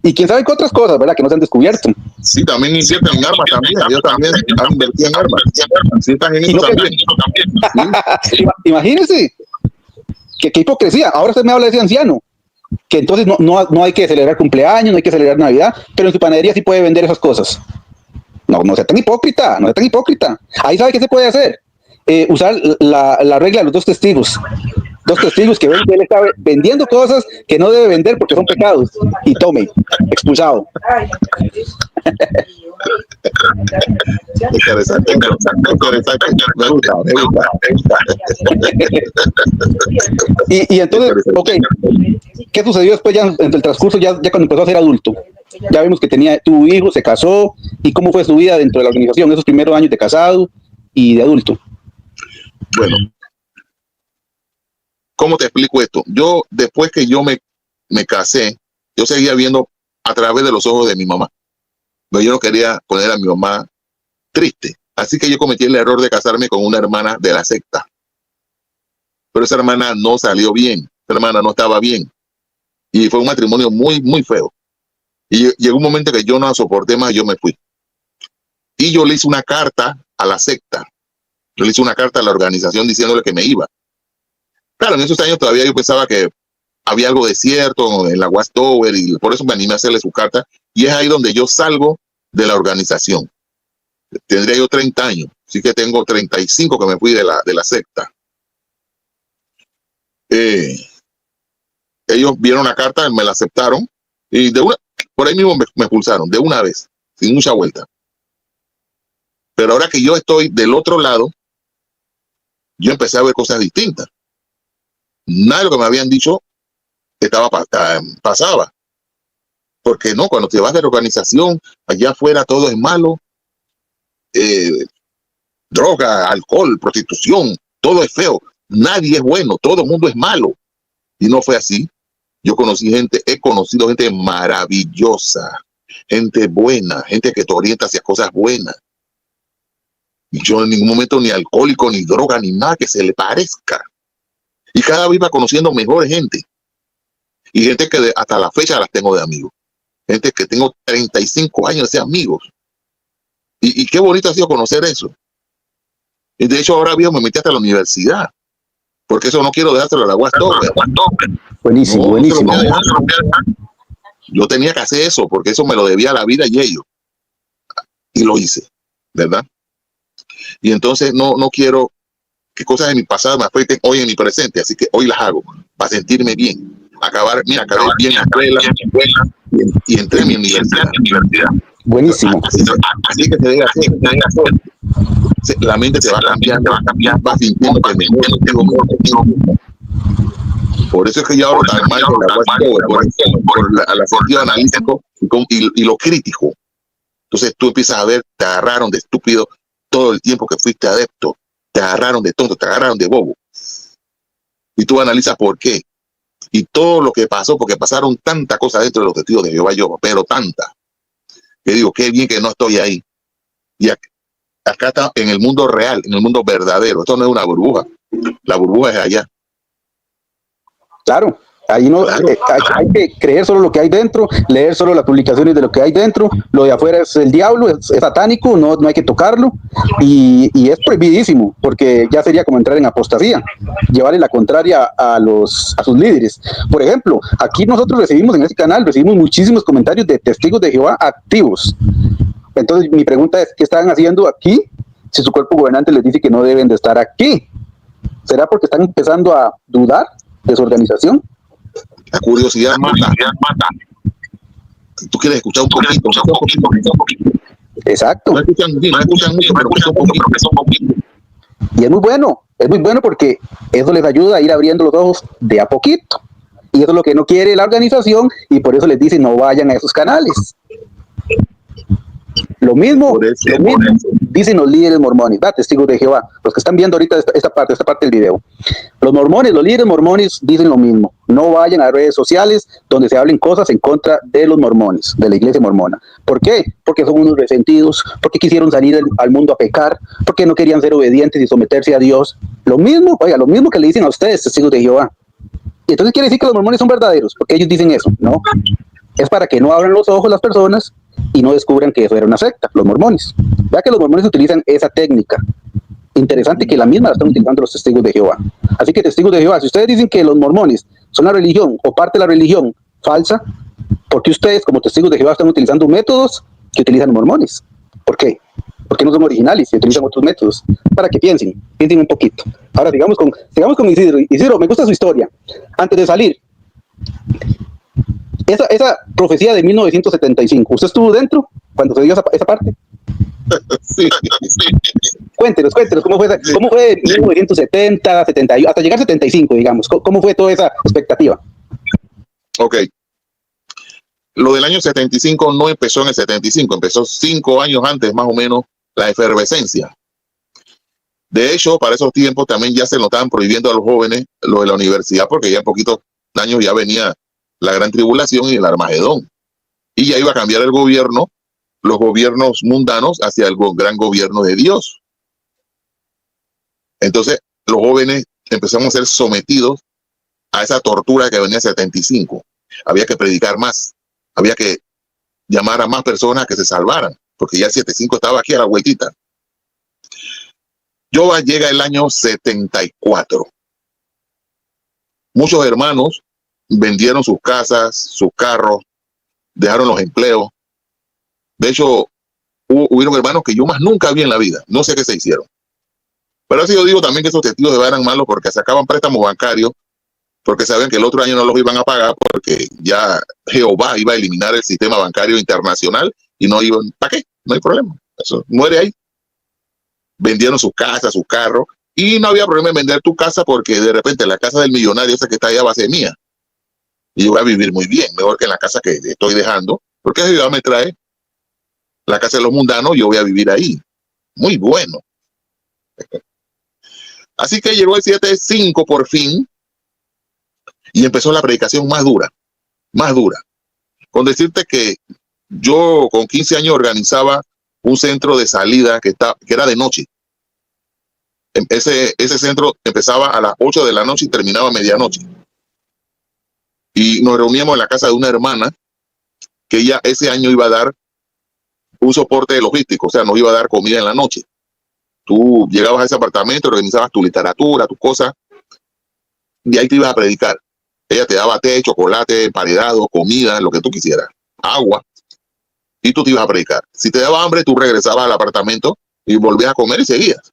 y quién sabe qué otras cosas, ¿verdad? Que no se han descubierto. Sí, también invierten en armas también. Ellos también han invertido en armas. Sí, están en eso también. ¿Sí? Imagínense. ¿Qué hipocresía? Ahora usted me habla de ese anciano, que entonces no hay que celebrar cumpleaños, no hay que celebrar Navidad, pero en su panadería sí puede vender esas cosas. No sea tan hipócrita, no sea tan hipócrita. Ahí sabe qué se puede hacer. Usar la regla de los dos testigos. Dos testigos que ven que él está vendiendo cosas que no debe vender porque son pecados. Y tome, expulsado. Interesante. Me gusta. Y entonces, ok, ¿qué sucedió después ya en el transcurso, ya cuando empezó a ser adulto? Ya vimos que tuvo hijos, se casó, y cómo fue su vida dentro de la organización, esos primeros años de casado y de adulto. Bueno, ¿cómo te explico esto? Yo, después que yo me casé, yo seguía viendo a través de los ojos de mi mamá. Pero yo no quería poner a mi mamá triste. Así que yo cometí el error de casarme con una hermana de la secta. Pero esa hermana no salió bien. Esa hermana no estaba bien. Y fue un matrimonio muy, muy feo. Y llegó un momento que yo no la soporté más, yo me fui. Y yo le hice una carta a la secta. Yo le hice una carta a la organización diciéndole que me iba. Claro, en esos años todavía yo pensaba que había algo de cierto en la Watchtower y por eso me animé a hacerle su carta. Y es ahí donde yo salgo de la organización. Tendría yo 30 años, así que tengo 35 que me fui de la secta. Ellos vieron la carta, me la aceptaron y por ahí mismo me expulsaron de una vez, sin mucha vuelta. Pero ahora que yo estoy del otro lado, yo empecé a ver cosas distintas. Nada de lo que me habían dicho pasaba. Porque no, cuando te vas de la organización, allá afuera todo es malo. Droga, alcohol, prostitución, todo es feo. Nadie es bueno, todo el mundo es malo. Y no fue así. He conocido gente maravillosa, gente buena, gente que te orienta hacia cosas buenas. Y yo en ningún momento ni alcohólico, ni droga, ni nada que se le parezca. Y cada vez iba conociendo mejor gente. Y gente que hasta la fecha las tengo de amigos. Gente que tengo 35 años de amigos. Y qué bonito ha sido conocer eso. Y de hecho ahora mismo me metí hasta la universidad. Porque eso no quiero dejárselo a la Watchtower. Buenísimo, buenísimo. Yo tenía que hacer eso porque eso me lo debía a la vida y ellos. Y lo hice, ¿verdad? Y entonces no quiero que cosas de mi pasado me afecten hoy en mi presente, así que hoy las hago para sentirme bien. Acabé bien la escuela y entré a mi universidad. Buenísimo. Así que te diga, la mente te va cambiando, vas sintiendo que mejor contigo. Por eso es que yo hablo tan mal de la por el sentido analítico y lo crítico. Entonces tú empiezas a ver, te agarraron de estúpido todo el tiempo que fuiste adepto, te agarraron de tonto, te agarraron de bobo. Y tú analizas por qué. Y todo lo que pasó, porque pasaron tanta cosa dentro de los testigos de Jehová, pero tanta, que digo, qué bien que no estoy ahí. Y acá está en el mundo real, en el mundo verdadero. Esto no es una burbuja, la burbuja es allá. Claro, ahí no hay que creer solo lo que hay dentro, leer solo las publicaciones de lo que hay dentro, lo de afuera es el diablo, es satánico, no hay que tocarlo y es prohibidísimo, porque ya sería como entrar en apostasía, llevarle la contraria a sus líderes. Por ejemplo, aquí nosotros recibimos en este canal, recibimos muchísimos comentarios de testigos de Jehová activos. Entonces mi pregunta es, ¿qué están haciendo aquí si su cuerpo gobernante les dice que no deben de estar aquí? ¿Será porque están empezando a dudar de su organización? La curiosidad mata. Tú quieres escuchar un poquito. Exacto. No escuchan mucho, pero escuchan un poquito. Y es muy bueno porque eso les ayuda a ir abriendo los ojos de a poquito. Y eso es lo que no quiere la organización y por eso les dicen no vayan a esos canales. Lo mismo dicen los líderes mormones, testigos de Jehová, los que están viendo ahorita esta parte del video. Los mormones, los líderes mormones dicen lo mismo, no vayan a redes sociales donde se hablen cosas en contra de los mormones, de la iglesia mormona. ¿Por qué? Porque son unos resentidos, porque quisieron salir al mundo a pecar, porque no querían ser obedientes y someterse a Dios. Lo mismo que le dicen a ustedes, testigos de Jehová. Y entonces quiere decir que los mormones son verdaderos, porque ellos dicen eso, ¿no? Es para que no abran los ojos las personas y no descubran que eso era una secta, los mormones. Vea que los mormones utilizan esa técnica. Interesante que la misma la están utilizando los testigos de Jehová. Así que testigos de Jehová, si ustedes dicen que los mormones son la religión o parte de la religión falsa, ¿por qué ustedes como testigos de Jehová están utilizando métodos que utilizan los mormones? ¿Por qué? ¿Por qué no son originales y utilizan otros métodos? Para que piensen un poquito. Ahora sigamos con Isidro. Isidro, me gusta su historia. Antes de salir, esa profecía de 1975, ¿usted estuvo dentro cuando se dio esa parte? Sí. Cuéntenos, ¿cómo fue 1970, 71, hasta llegar a 75, digamos? ¿Cómo fue toda esa expectativa? Ok. Lo del año 75 no empezó en el 75, empezó 5 años antes, más o menos, la efervescencia. De hecho, para esos tiempos también ya se lo estaban prohibiendo a los jóvenes lo de la universidad, porque ya en poquitos años ya venía la gran tribulación y el Armagedón. Y ya iba a cambiar el gobierno, los gobiernos mundanos, hacia el gran gobierno de Dios. Entonces, los jóvenes empezamos a ser sometidos a esa tortura que venía en 75. Había que predicar más, había que llamar a más personas que se salvaran, porque ya el 75 estaba aquí a la vueltita. Llega el año 74. Muchos hermanos vendieron sus casas, sus carros, dejaron los empleos. De hecho, hubieron hermanos que yo más nunca vi en la vida. No sé qué se hicieron. Pero así yo digo también que esos testigos eran malos porque sacaban préstamos bancarios, porque sabían que el otro año no los iban a pagar, porque ya Jehová iba a eliminar el sistema bancario internacional y no iban. ¿Para qué? No hay problema. Eso muere ahí. Vendieron sus casas, sus carros, y no había problema en vender tu casa porque de repente la casa del millonario, esa que está allá, va a ser mía. Y yo voy a vivir muy bien, mejor que en la casa que estoy dejando, porque Jehová me trae la casa de los mundanos, yo voy a vivir ahí. Muy bueno. Así que llegó el 7-5 por fin y empezó la predicación más dura. Con decirte que yo con 15 años organizaba un centro de salida que era de noche. Ese centro empezaba a las 8 de la noche y terminaba a medianoche. Y nos reuníamos en la casa de una hermana que ella ese año iba a dar un soporte logístico, o sea, nos iba a dar comida en la noche. Tú llegabas a ese apartamento, organizabas tu literatura, tus cosas, y ahí te ibas a predicar. Ella te daba té, chocolate, emparedado, comida, lo que tú quisieras, agua, y tú te ibas a predicar. Si te daba hambre, tú regresabas al apartamento y volvías a comer y seguías.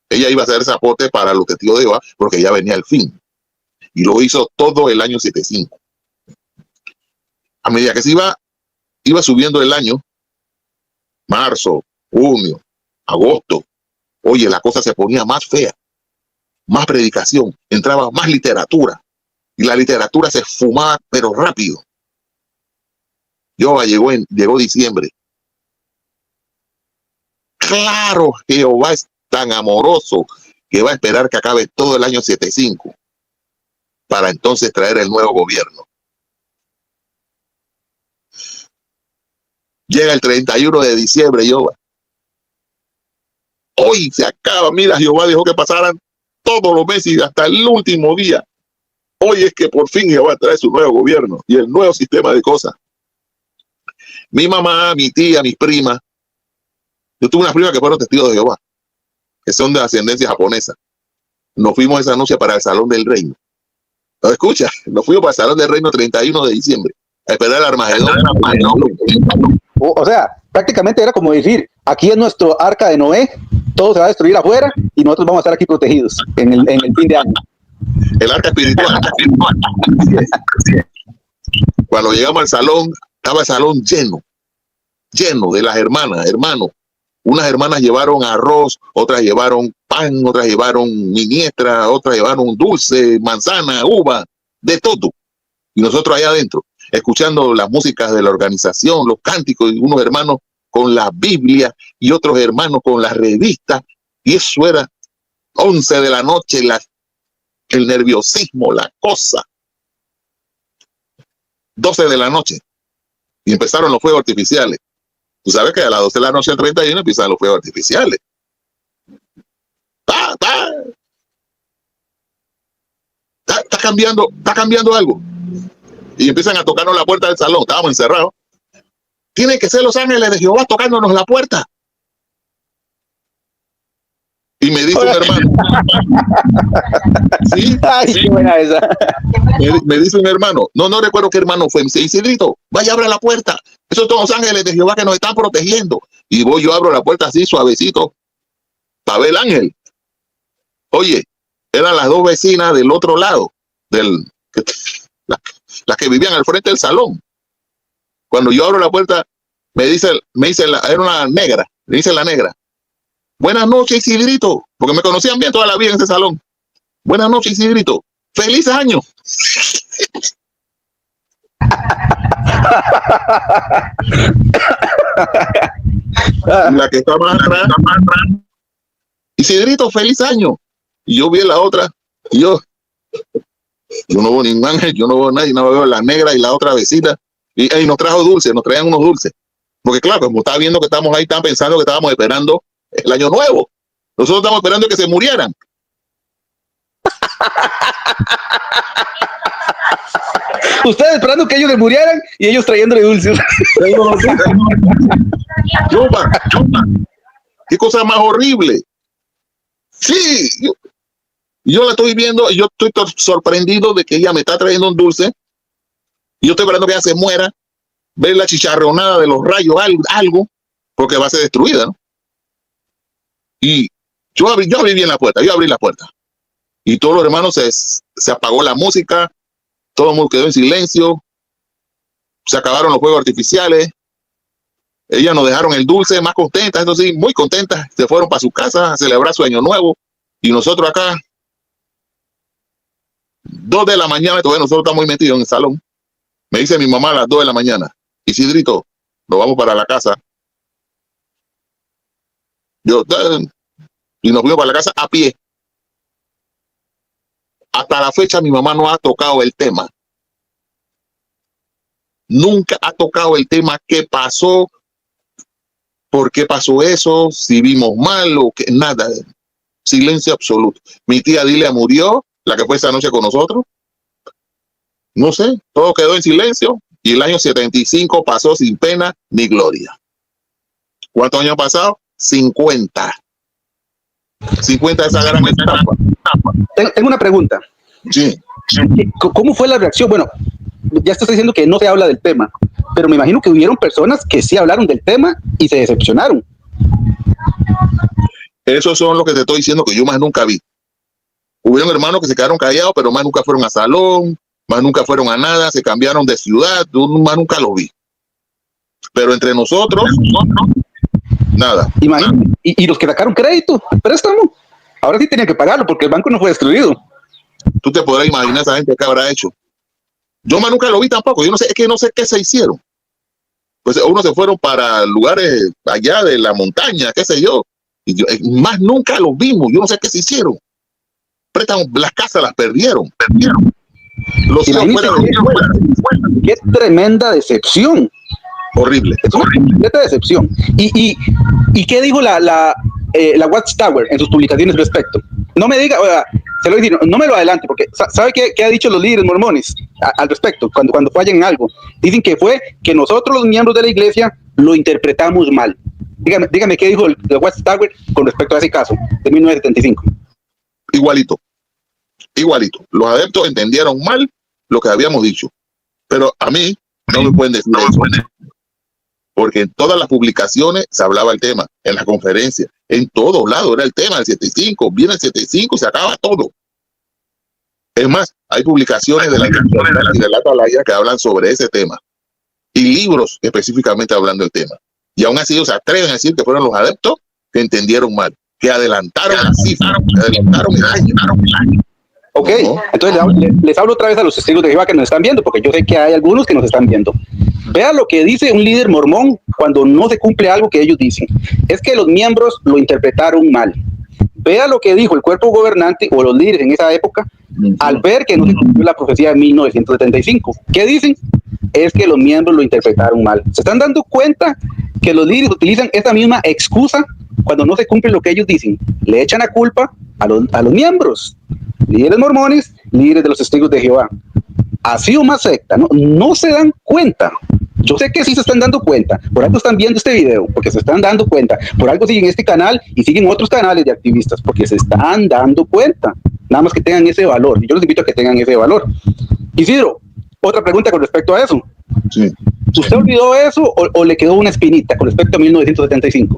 ella iba a hacer zapote para los testigos de Jehová, porque ya venía el fin. Y lo hizo todo el año 75. A medida que se iba subiendo el año, marzo, junio, agosto, oye, la cosa se ponía más fea, más predicación, entraba más literatura, y la literatura se fumaba, pero rápido. Jehová llegó diciembre. Claro, Jehová es tan amoroso que va a esperar que acabe todo el año 75 para entonces traer el nuevo gobierno. Llega el 31 de diciembre, Jehová. Hoy se acaba, mira, Jehová dejó que pasaran todos los meses y hasta el último día. Hoy es que por fin Jehová trae su nuevo gobierno y el nuevo sistema de cosas. Mi mamá, mi tía, mis primas. Yo tuve unas primas que fueron testigos de Jehová, que son de ascendencia japonesa. Nos fuimos esa noche para el Salón del Reino. ¿No escucha? Nos fuimos para el Salón del Reino 31 de diciembre a esperar el Armagedón. O sea, prácticamente era como decir, aquí es nuestro arca de Noé, todo se va a destruir afuera y nosotros vamos a estar aquí protegidos en el fin de año. El arca espiritual. Cuando llegamos al salón, estaba el salón lleno de las hermanas, hermanos. Unas hermanas llevaron arroz, otras llevaron pan, otras llevaron miniestra, otras llevaron dulce, manzana, uva, de todo. Y nosotros allá adentro, escuchando las músicas de la organización, los cánticos, y unos hermanos con la Biblia y otros hermanos con las revistas. Y eso era 11 de la noche, el nerviosismo, la cosa. 12 de la noche. Y empezaron los fuegos artificiales. Tú sabes que a las 12 de la noche del 31 empiezan los fuegos artificiales. Está cambiando algo. Y empiezan a tocarnos la puerta del salón. Estábamos encerrados. Tienen que ser los ángeles de Jehová tocándonos la puerta. Y me dice un hermano. ¿Sí? Ay, qué buena esa. Me dice un hermano. No recuerdo qué hermano fue. Me dice, Isidrito, vaya, abra la puerta. Esos son los ángeles de Jehová que nos están protegiendo. Y voy, yo abro la puerta así, suavecito, para ver el ángel. Oye, eran las dos vecinas del otro lado, las que vivían al frente del salón. Cuando yo abro la puerta, me dice era una negra, me dice la negra, buenas noches, Isidrito, porque me conocían bien toda la vida en ese salón. Buenas noches, Isidrito, feliz año. La que está más atrás, Isidrito, feliz año. Y yo vi la otra, y yo no veo ningún ángel, yo no veo nadie, no veo la negra y la otra vecina. Y nos trajo dulces, nos traían unos dulces. Porque claro, como estaba viendo que estábamos ahí, estaban pensando que estábamos esperando el año nuevo. Nosotros estamos esperando que se murieran. Ustedes esperando que ellos se murieran y ellos trayéndole dulces. Chupa. Qué cosa más horrible. Sí, yo la estoy viendo y yo estoy sorprendido de que ella me está trayendo un dulce. Y yo estoy esperando que ella se muera, ver la chicharronada de los rayos, algo, porque va a ser destruida, ¿no? Y yo abrí bien la puerta, y todos los hermanos se apagó la música, todo el mundo quedó en silencio, se acabaron los fuegos artificiales, ellas nos dejaron el dulce más contentas, eso sí, muy contentas, se fueron para su casa a celebrar su año nuevo, y nosotros acá, 2 de la mañana, todavía nosotros estamos muy metidos en el salón. Me dice mi mamá a las 2 de la mañana, Isidrito, nos vamos para la casa. Y nos fuimos para la casa a pie. Hasta la fecha mi mamá no ha tocado el tema. Nunca ha tocado el tema qué pasó, por qué pasó eso, si vimos mal o qué, nada. Silencio absoluto. Mi tía Dilia murió, la que fue esa noche con nosotros. No sé, todo quedó en silencio y el año 75 pasó sin pena ni gloria. ¿Cuántos años han pasado? 50. 50 de esa gran etapa. Tengo una pregunta. Sí. ¿Cómo fue la reacción? Bueno, ya estás diciendo que no se habla del tema, pero me imagino que hubieron personas que sí hablaron del tema y se decepcionaron. Esos son los que te estoy diciendo que yo más nunca vi. Hubieron hermanos que se quedaron callados, pero más nunca fueron a salón, más nunca fueron a nada, se cambiaron de ciudad, yo más nunca los vi. Pero entre nosotros, nada. Imagínate. Y los que sacaron crédito, préstamo, ahora sí tenían que pagarlo porque el banco no fue destruido. Tú te podrás imaginar esa gente que habrá hecho. Yo más nunca lo vi tampoco. Yo no sé, es que no sé qué se hicieron. Pues unos se fueron para lugares allá de la montaña, qué sé yo. Y yo más nunca los vimos. Yo no sé qué se hicieron. Préstamos, las casas las perdieron. Los hijos fuera de qué tremenda decepción. Horrible. Es una completa decepción. ¿Y qué dijo la Watchtower en sus publicaciones al respecto? No me diga, se lo digo, no me lo adelante, porque ¿sabe qué ha dicho los líderes mormones al respecto cuando fallan en algo? Dicen que fue que nosotros los miembros de la iglesia lo interpretamos mal. Dígame qué dijo la Watchtower con respecto a ese caso de 1975. Igualito. Los adeptos entendieron mal lo que habíamos dicho, pero a mí no me pueden decir eso. Porque en todas las publicaciones se hablaba el tema, en las conferencias, en todos lados era el tema del 75, viene el 75, se acaba todo. Es más, hay publicaciones de la y de la Atalaya que hablan sobre ese tema, y libros específicamente hablando del tema. Y aún así ellos se atreven a decir que fueron los adeptos que entendieron mal, que adelantaron la cifra, que adelantaron el año. Ok, entonces les hablo otra vez a los testigos de Jehová que nos están viendo, porque yo sé que hay algunos que nos están viendo. Vea lo que dice un líder mormón cuando no se cumple algo que ellos dicen. Es que los miembros lo interpretaron mal. Vea lo que dijo el cuerpo gobernante o los líderes en esa época al ver que no se cumplió la profecía de 1975. ¿Qué dicen? Es que los miembros lo interpretaron mal. ¿Se están dando cuenta que los líderes utilizan esa misma excusa cuando no se cumple lo que ellos dicen? Le echan la culpa a los miembros. Líderes mormones, líderes de los testigos de Jehová. Así o más secta, no se dan cuenta. Yo sé que sí se están dando cuenta, por algo están viendo este video, porque se están dando cuenta, por algo siguen este canal y siguen otros canales de activistas, porque se están dando cuenta, nada más que tengan ese valor. Yo los invito a que tengan ese valor. Isidro, otra pregunta con respecto a eso. Sí. ¿Usted olvidó eso o le quedó una espinita con respecto a 1975?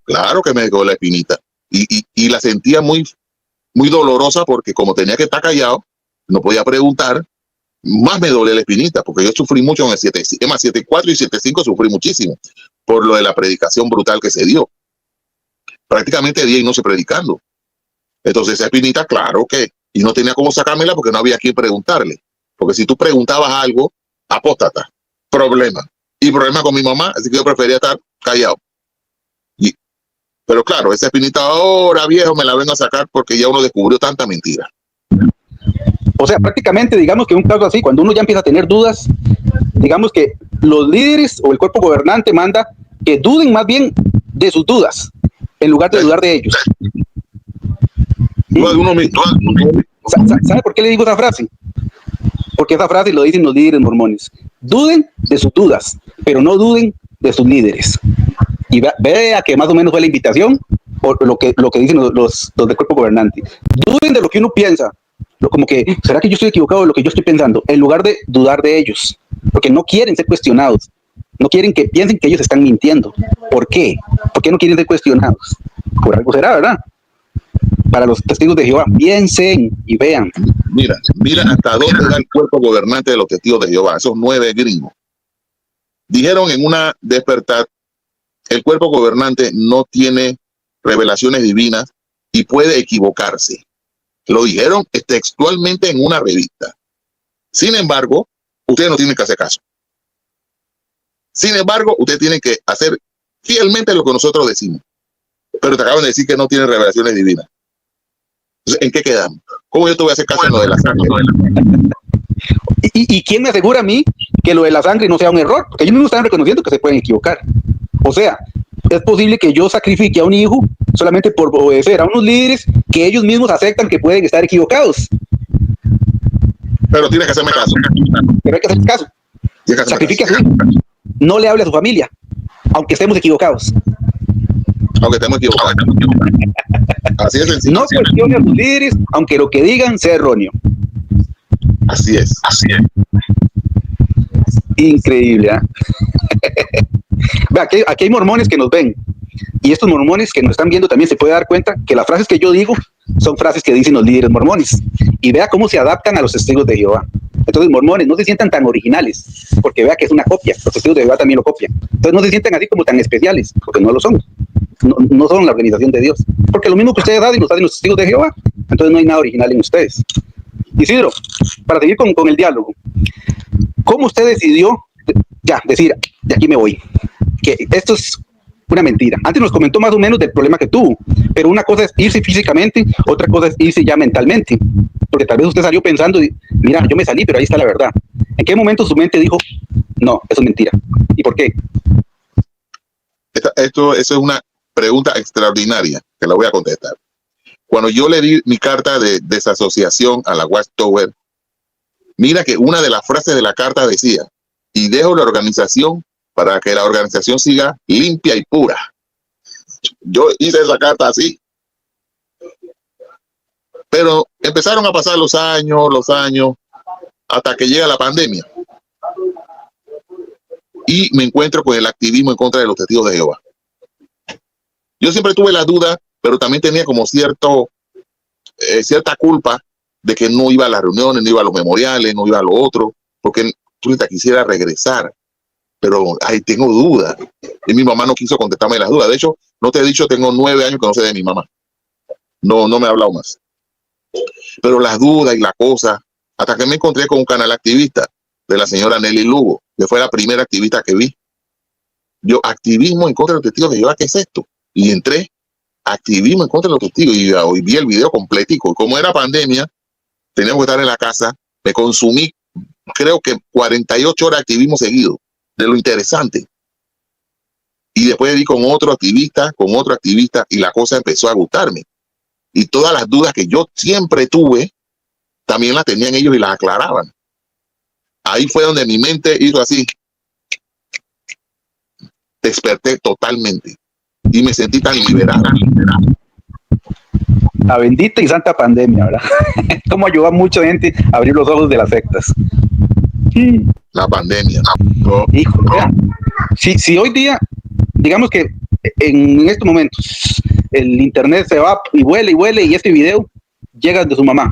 Claro que me quedó la espinita, y la sentía muy dolorosa porque como tenía que estar callado, no podía preguntar. Más me duele la espinita, porque yo sufrí mucho en el 74 y 75 sufrí muchísimo, por lo de la predicación brutal que se dio. Prácticamente día y noche predicando. Entonces esa espinita, claro que, y no tenía cómo sacármela porque no había quien preguntarle. Porque si tú preguntabas algo, apóstata, problema. Y problema con mi mamá, así que yo prefería estar callado. Pero claro, esa espinita ahora, viejo, me la vengo a sacar porque ya uno descubrió tanta mentira. O sea, prácticamente, digamos que un caso así, cuando uno ya empieza a tener dudas, digamos que los líderes o el cuerpo gobernante manda que duden más bien de sus dudas, en lugar de dudar de ellos. ¿Sabe por qué le digo esa frase? Porque esa frase lo dicen los líderes mormones. Duden de sus dudas, pero no duden de sus líderes. Y vea que más o menos fue la invitación, o lo que dicen los del cuerpo gobernante. Duden de lo que uno piensa. Como que, ¿será que yo estoy equivocado en lo que yo estoy pensando? En lugar de dudar de ellos, porque no quieren ser cuestionados, no quieren que piensen que ellos están mintiendo. ¿Por qué? ¿Por qué no quieren ser cuestionados? Por algo será, ¿verdad? Para los testigos de Jehová, piensen y vean. Mira hasta dónde da el cuerpo gobernante de los testigos de Jehová, esos 9 gringos. Dijeron en una despertar, el cuerpo gobernante no tiene revelaciones divinas y puede equivocarse. Lo dijeron textualmente en una revista. Sin embargo, ustedes no tienen que hacer caso. Sin embargo, ustedes tienen que hacer fielmente lo que nosotros decimos. Pero te acaban de decir que no tienen revelaciones divinas. Entonces, ¿en qué quedamos? ¿Cómo yo te voy a hacer caso en lo de la sangre? ¿Y quién me asegura a mí que lo de la sangre no sea un error? Porque ellos mismos están reconociendo que se pueden equivocar. O sea, es posible que yo sacrifique a un hijo solamente por obedecer a unos líderes que ellos mismos aceptan que pueden estar equivocados. Pero tienes que hacerme caso. Pero hay que hacer caso. Sacrifique a su hijo. No le hable a su familia, aunque estemos equivocados. Aunque estemos equivocados. Así es sencillo. No cuestione a sus líderes, aunque lo que digan sea erróneo. Así es. Increíble, ¿eh? Aquí hay mormones que nos ven. Y estos mormones que nos están viendo también se puede dar cuenta que las frases que yo digo son frases que dicen los líderes mormones. Y vea cómo se adaptan a los testigos de Jehová. Entonces, mormones, no se sientan tan originales, porque vea que es una copia. Los testigos de Jehová también lo copian. Entonces, no se sientan así como tan especiales, porque no lo son. No son la organización de Dios. Porque lo mismo que ustedes hacen, los hacen los testigos de Jehová. Entonces, no hay nada original en ustedes. Isidro, para seguir con el diálogo, ¿cómo usted decidió ya decir, de aquí me voy? Que esto es una mentira. Antes nos comentó más o menos del problema que tuvo, pero una cosa es irse físicamente, otra cosa es irse ya mentalmente, porque tal vez usted salió pensando, mira, yo me salí, pero ahí está la verdad. ¿En qué momento su mente dijo, no, eso es mentira? ¿Y por qué? Eso es una pregunta extraordinaria, que la voy a contestar. Cuando yo le di mi carta de desasociación a la Watchtower, mira que una de las frases de la carta decía, y dejo la organización para que la organización siga limpia y pura. Yo hice esa carta así. Pero empezaron a pasar los años, hasta que llega la pandemia. Y me encuentro con el activismo en contra de los testigos de Jehová. Yo siempre tuve la duda, pero también tenía como cierta culpa de que no iba a las reuniones, no iba a los memoriales, no iba a lo otro, porque ahorita quisiera regresar, pero ahí tengo dudas. Y mi mamá no quiso contestarme las dudas. De hecho, no te he dicho, tengo 9 años que no sé de mi mamá. No me ha hablado más. Pero las dudas y la cosa, hasta que me encontré con un canal activista de la señora Nelly Lugo, que fue la primera activista que vi. Yo, activismo en contra de los testigos de Jehová, ¿qué es esto? Y entré, activismo en contra de los testigos, y hoy vi el video completico. Como era pandemia, teníamos que estar en la casa, me consumí, creo que 48 horas de activismo seguido, de lo interesante. Y después vi con otro activista, y la cosa empezó a gustarme. Y todas las dudas que yo siempre tuve, también las tenían ellos y las aclaraban. Ahí fue donde mi mente hizo así. Desperté totalmente. Y me sentí tan liberado. La bendita y santa pandemia, ¿verdad? Cómo ayudó a mucha gente a abrir los ojos de las sectas. La pandemia. Híjole, si hoy día, digamos que en estos momentos, el internet se va y vuela y este video llega de su mamá,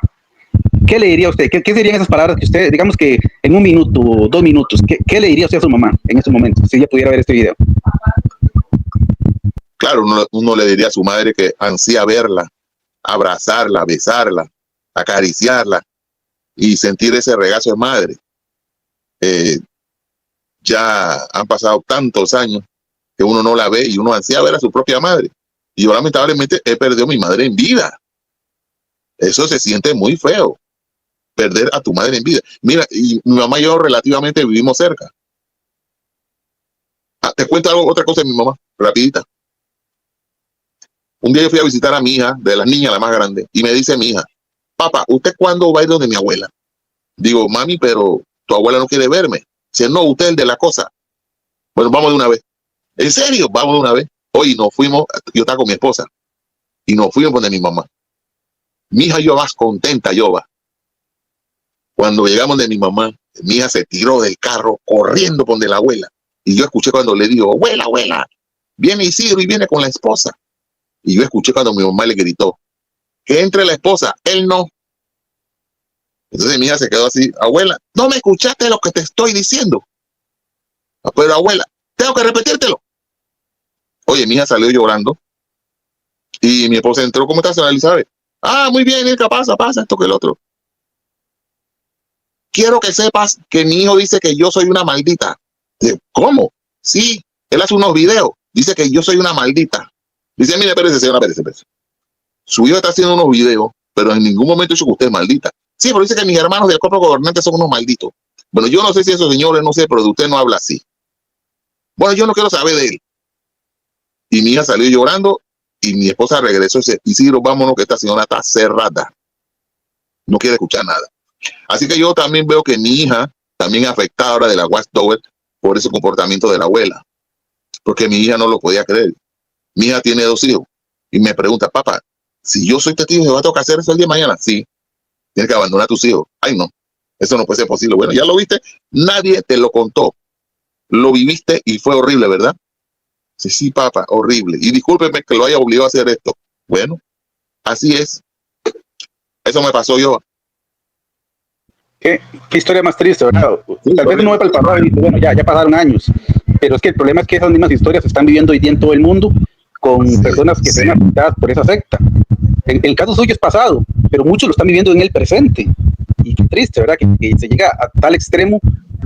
¿qué le diría a usted? ¿Qué serían esas palabras que usted, digamos que en 1 minuto, 2 minutos, ¿qué le diría usted a su mamá en ese momento, si ella pudiera ver este video? Claro, uno le diría a su madre que ansía verla, abrazarla, besarla, acariciarla y sentir ese regazo de madre. Ya han pasado tantos años que uno no la ve y uno ansía ver a su propia madre. Y yo lamentablemente he perdido a mi madre en vida. Eso se siente muy feo, perder a tu madre en vida. Mira, y mi mamá y yo relativamente vivimos cerca. Te cuento otra cosa de mi mamá, rapidita. Un día yo fui a visitar a mi hija, de las niñas, la más grande, y me dice mi hija, papá, ¿usted cuándo va a ir donde mi abuela? Digo, mami, pero tu abuela no quiere verme. Dice, no, usted es el de la cosa. Bueno, vamos de una vez. ¿En serio? Vamos de una vez. Hoy nos fuimos, yo estaba con mi esposa, y nos fuimos donde mi mamá. Mi hija y yo más contenta, yo va. Cuando llegamos de mi mamá, mi hija se tiró del carro corriendo por donde la abuela. Y yo escuché cuando le digo, abuela, abuela, viene Isidro y viene con la esposa. Y yo escuché cuando mi mamá le gritó, que entre la esposa, él no. Entonces mi hija se quedó así, abuela, ¿no me escuchaste lo que te estoy diciendo? Pero abuela, tengo que repetírtelo. Oye, mi hija salió llorando y mi esposa entró, ¿cómo estás, señora Elizabeth? Ah, muy bien, Ilka, pasa, esto que el otro. Quiero que sepas que mi hijo dice que yo soy una maldita. ¿Cómo? Sí, él hace unos videos, dice que yo soy una maldita. Dice, mire, espérese, señora, espérese. Su hijo está haciendo unos videos, pero en ningún momento dice que usted es maldita. Sí, pero dice que mis hermanos del cuerpo gobernante son unos malditos. Bueno, yo no sé si esos señores, no sé, pero de usted no habla así. Bueno, yo no quiero saber de él. Y mi hija salió llorando y mi esposa regresó y dice, Isidro, vámonos que esta señora está cerrada. No quiere escuchar nada. Así que yo también veo que mi hija también afectada ahora de la Watchtower por ese comportamiento de la abuela. Porque mi hija no lo podía creer. Mi hija tiene 2 hijos y me pregunta, papá, si yo soy testigo de Jehová, ¿tengo que hacer eso el día de mañana? Sí, tienes que abandonar a tus hijos. Ay, no, eso no puede ser posible. Bueno, ya lo viste, nadie te lo contó. Lo viviste y fue horrible, ¿verdad? Sí, sí, papá, horrible. Y discúlpeme que lo haya obligado a hacer esto. Bueno, así es. Eso me pasó yo. Qué historia más triste, ¿verdad? Sí, Tal vez uno ve para el pasado y dice, bueno, ya pasaron años, pero es que el problema es que esas mismas historias se están viviendo hoy día en todo el mundo con personas que se ven afectadas por esa secta. El caso suyo es pasado, pero muchos lo están viviendo en el presente. Y qué triste, ¿verdad? Que se llega a tal extremo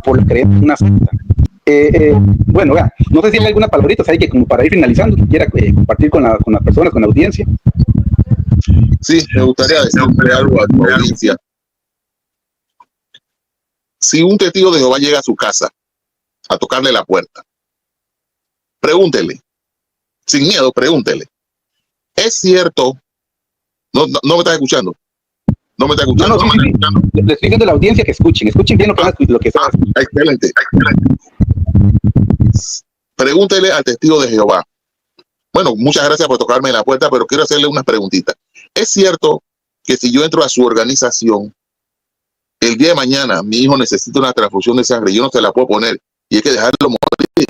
por creer en una secta. Bueno, vea, no sé si hay alguna palabrita, hay que como para ir finalizando, que quiera compartir con las personas, con la audiencia. Sí, me gustaría decirle algo a tu audiencia. Si un testigo de Jehová llega a su casa a tocarle la puerta, pregúntele, sin miedo, pregúntele. ¿Es cierto? No me estás escuchando. No me está escuchando. No, sí. Le estoy diciendo a la audiencia que escuchen bien lo que está. Excelente. Pregúntele al testigo de Jehová. Bueno, muchas gracias por tocarme la puerta, pero quiero hacerle unas preguntitas. ¿Es cierto que si yo entro a su organización, el día de mañana mi hijo necesita una transfusión de sangre, yo no se la puedo poner y hay que dejarlo morir?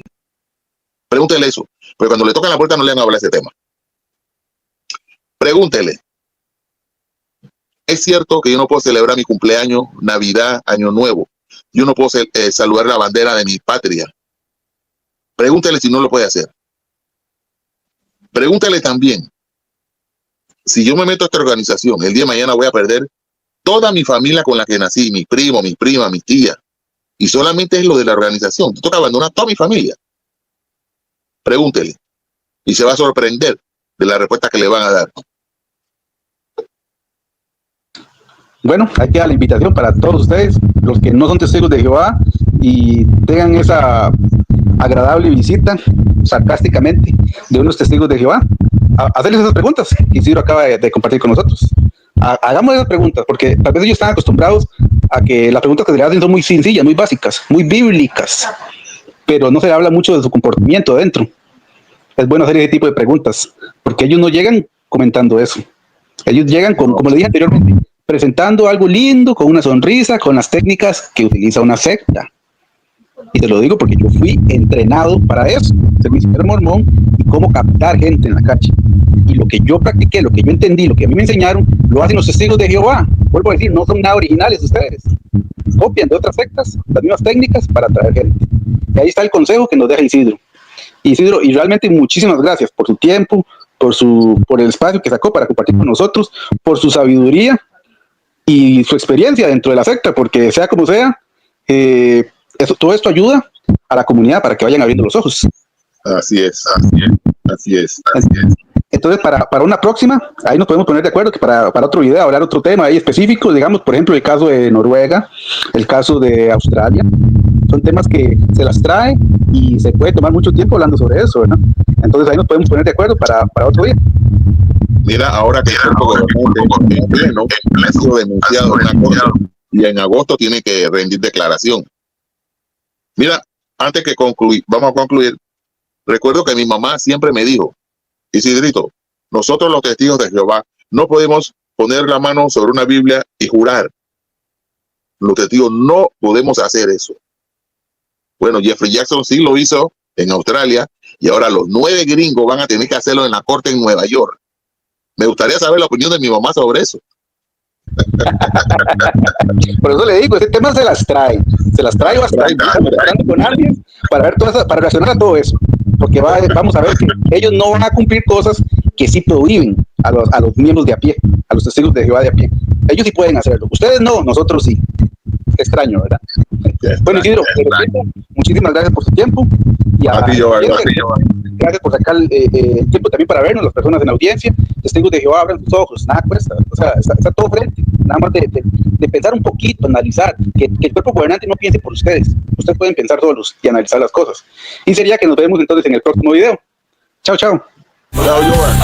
Pregúntele eso, pero cuando le tocan la puerta no le van a hablar ese tema. Pregúntele. ¿Es cierto que yo no puedo celebrar mi cumpleaños, Navidad, Año Nuevo? Yo no puedo saludar la bandera de mi patria. Pregúntele si no lo puede hacer. Pregúntele también, si yo me meto a esta organización, el día de mañana voy a perder toda mi familia con la que nací, mi primo, mi prima, mi tía, y solamente es lo de la organización. Te toca abandonar toda mi familia. Pregúntele, y se va a sorprender de la respuesta que le van a dar. Bueno, ahí queda la invitación para todos ustedes, los que no son testigos de Jehová y tengan esa agradable visita, sarcásticamente, de unos testigos de Jehová, a hacerles esas preguntas que Isidro acaba de compartir con nosotros. Hagamos esas preguntas, porque tal vez ellos están acostumbrados a que las preguntas que se le hacen son muy sencillas, muy básicas, muy bíblicas, pero no se habla mucho de su comportamiento adentro. Es bueno hacer ese tipo de preguntas, porque ellos no llegan comentando eso. Ellos llegan, como le dije anteriormente, presentando algo lindo, con una sonrisa, con las técnicas que utiliza una secta. Y te lo digo porque yo fui entrenado para eso, ser misionero mormón y cómo captar gente en la calle. Y lo que yo practiqué, lo que yo entendí, lo que a mí me enseñaron, lo hacen los testigos de Jehová. Vuelvo a decir, no son nada originales ustedes. Copian de otras sectas las mismas técnicas para atraer gente. Y ahí está el consejo que nos deja Isidro. Isidro, y realmente muchísimas gracias por su tiempo, por el espacio que sacó para compartir con nosotros, por su sabiduría y su experiencia dentro de la secta, porque sea como sea, todo esto ayuda a la comunidad para que vayan abriendo los ojos. Así es. Entonces, para una próxima, ahí nos podemos poner de acuerdo que para otro video, hablar otro tema ahí específico, digamos, por ejemplo, el caso de Noruega, el caso de Australia. Son temas que se las trae y se puede tomar mucho tiempo hablando sobre eso, ¿verdad? Entonces, ahí nos podemos poner de acuerdo para otro día. Mira, ahora que el gobernante en pleno ha sido denunciado en agosto, y en agosto tiene que rendir declaración. Mira, antes que vamos a concluir, recuerdo que mi mamá siempre me dijo, Isidrito, nosotros los testigos de Jehová no podemos poner la mano sobre una Biblia y jurar. Los testigos no podemos hacer eso. Bueno, Jeffrey Jackson sí lo hizo en Australia y ahora los 9 gringos van a tener que hacerlo en la corte en Nueva York. Me gustaría saber la opinión de mi mamá sobre eso. Por eso le digo, ese tema se las trae bastante, hablando con alguien para ver para reaccionar a todo eso, porque vamos a ver que ellos no van a cumplir cosas que sí prohíben a los miembros de a pie, a los testigos de Jehová de a pie. Ellos sí pueden hacerlo, ustedes no, nosotros sí. Extraño, ¿verdad? Bueno, Isidro, muchísimas gracias por su tiempo y a ti, gracias por sacar el tiempo también para vernos, las personas en la audiencia. Testigos de Jehová, abran sus ojos, nada cuesta, o sea, está todo frente, nada más de pensar un poquito, analizar, que el cuerpo gobernante no piense por ustedes pueden pensar solos y analizar las cosas. Y sería que nos vemos entonces en el próximo video. Chao, chao. Chao, Joan.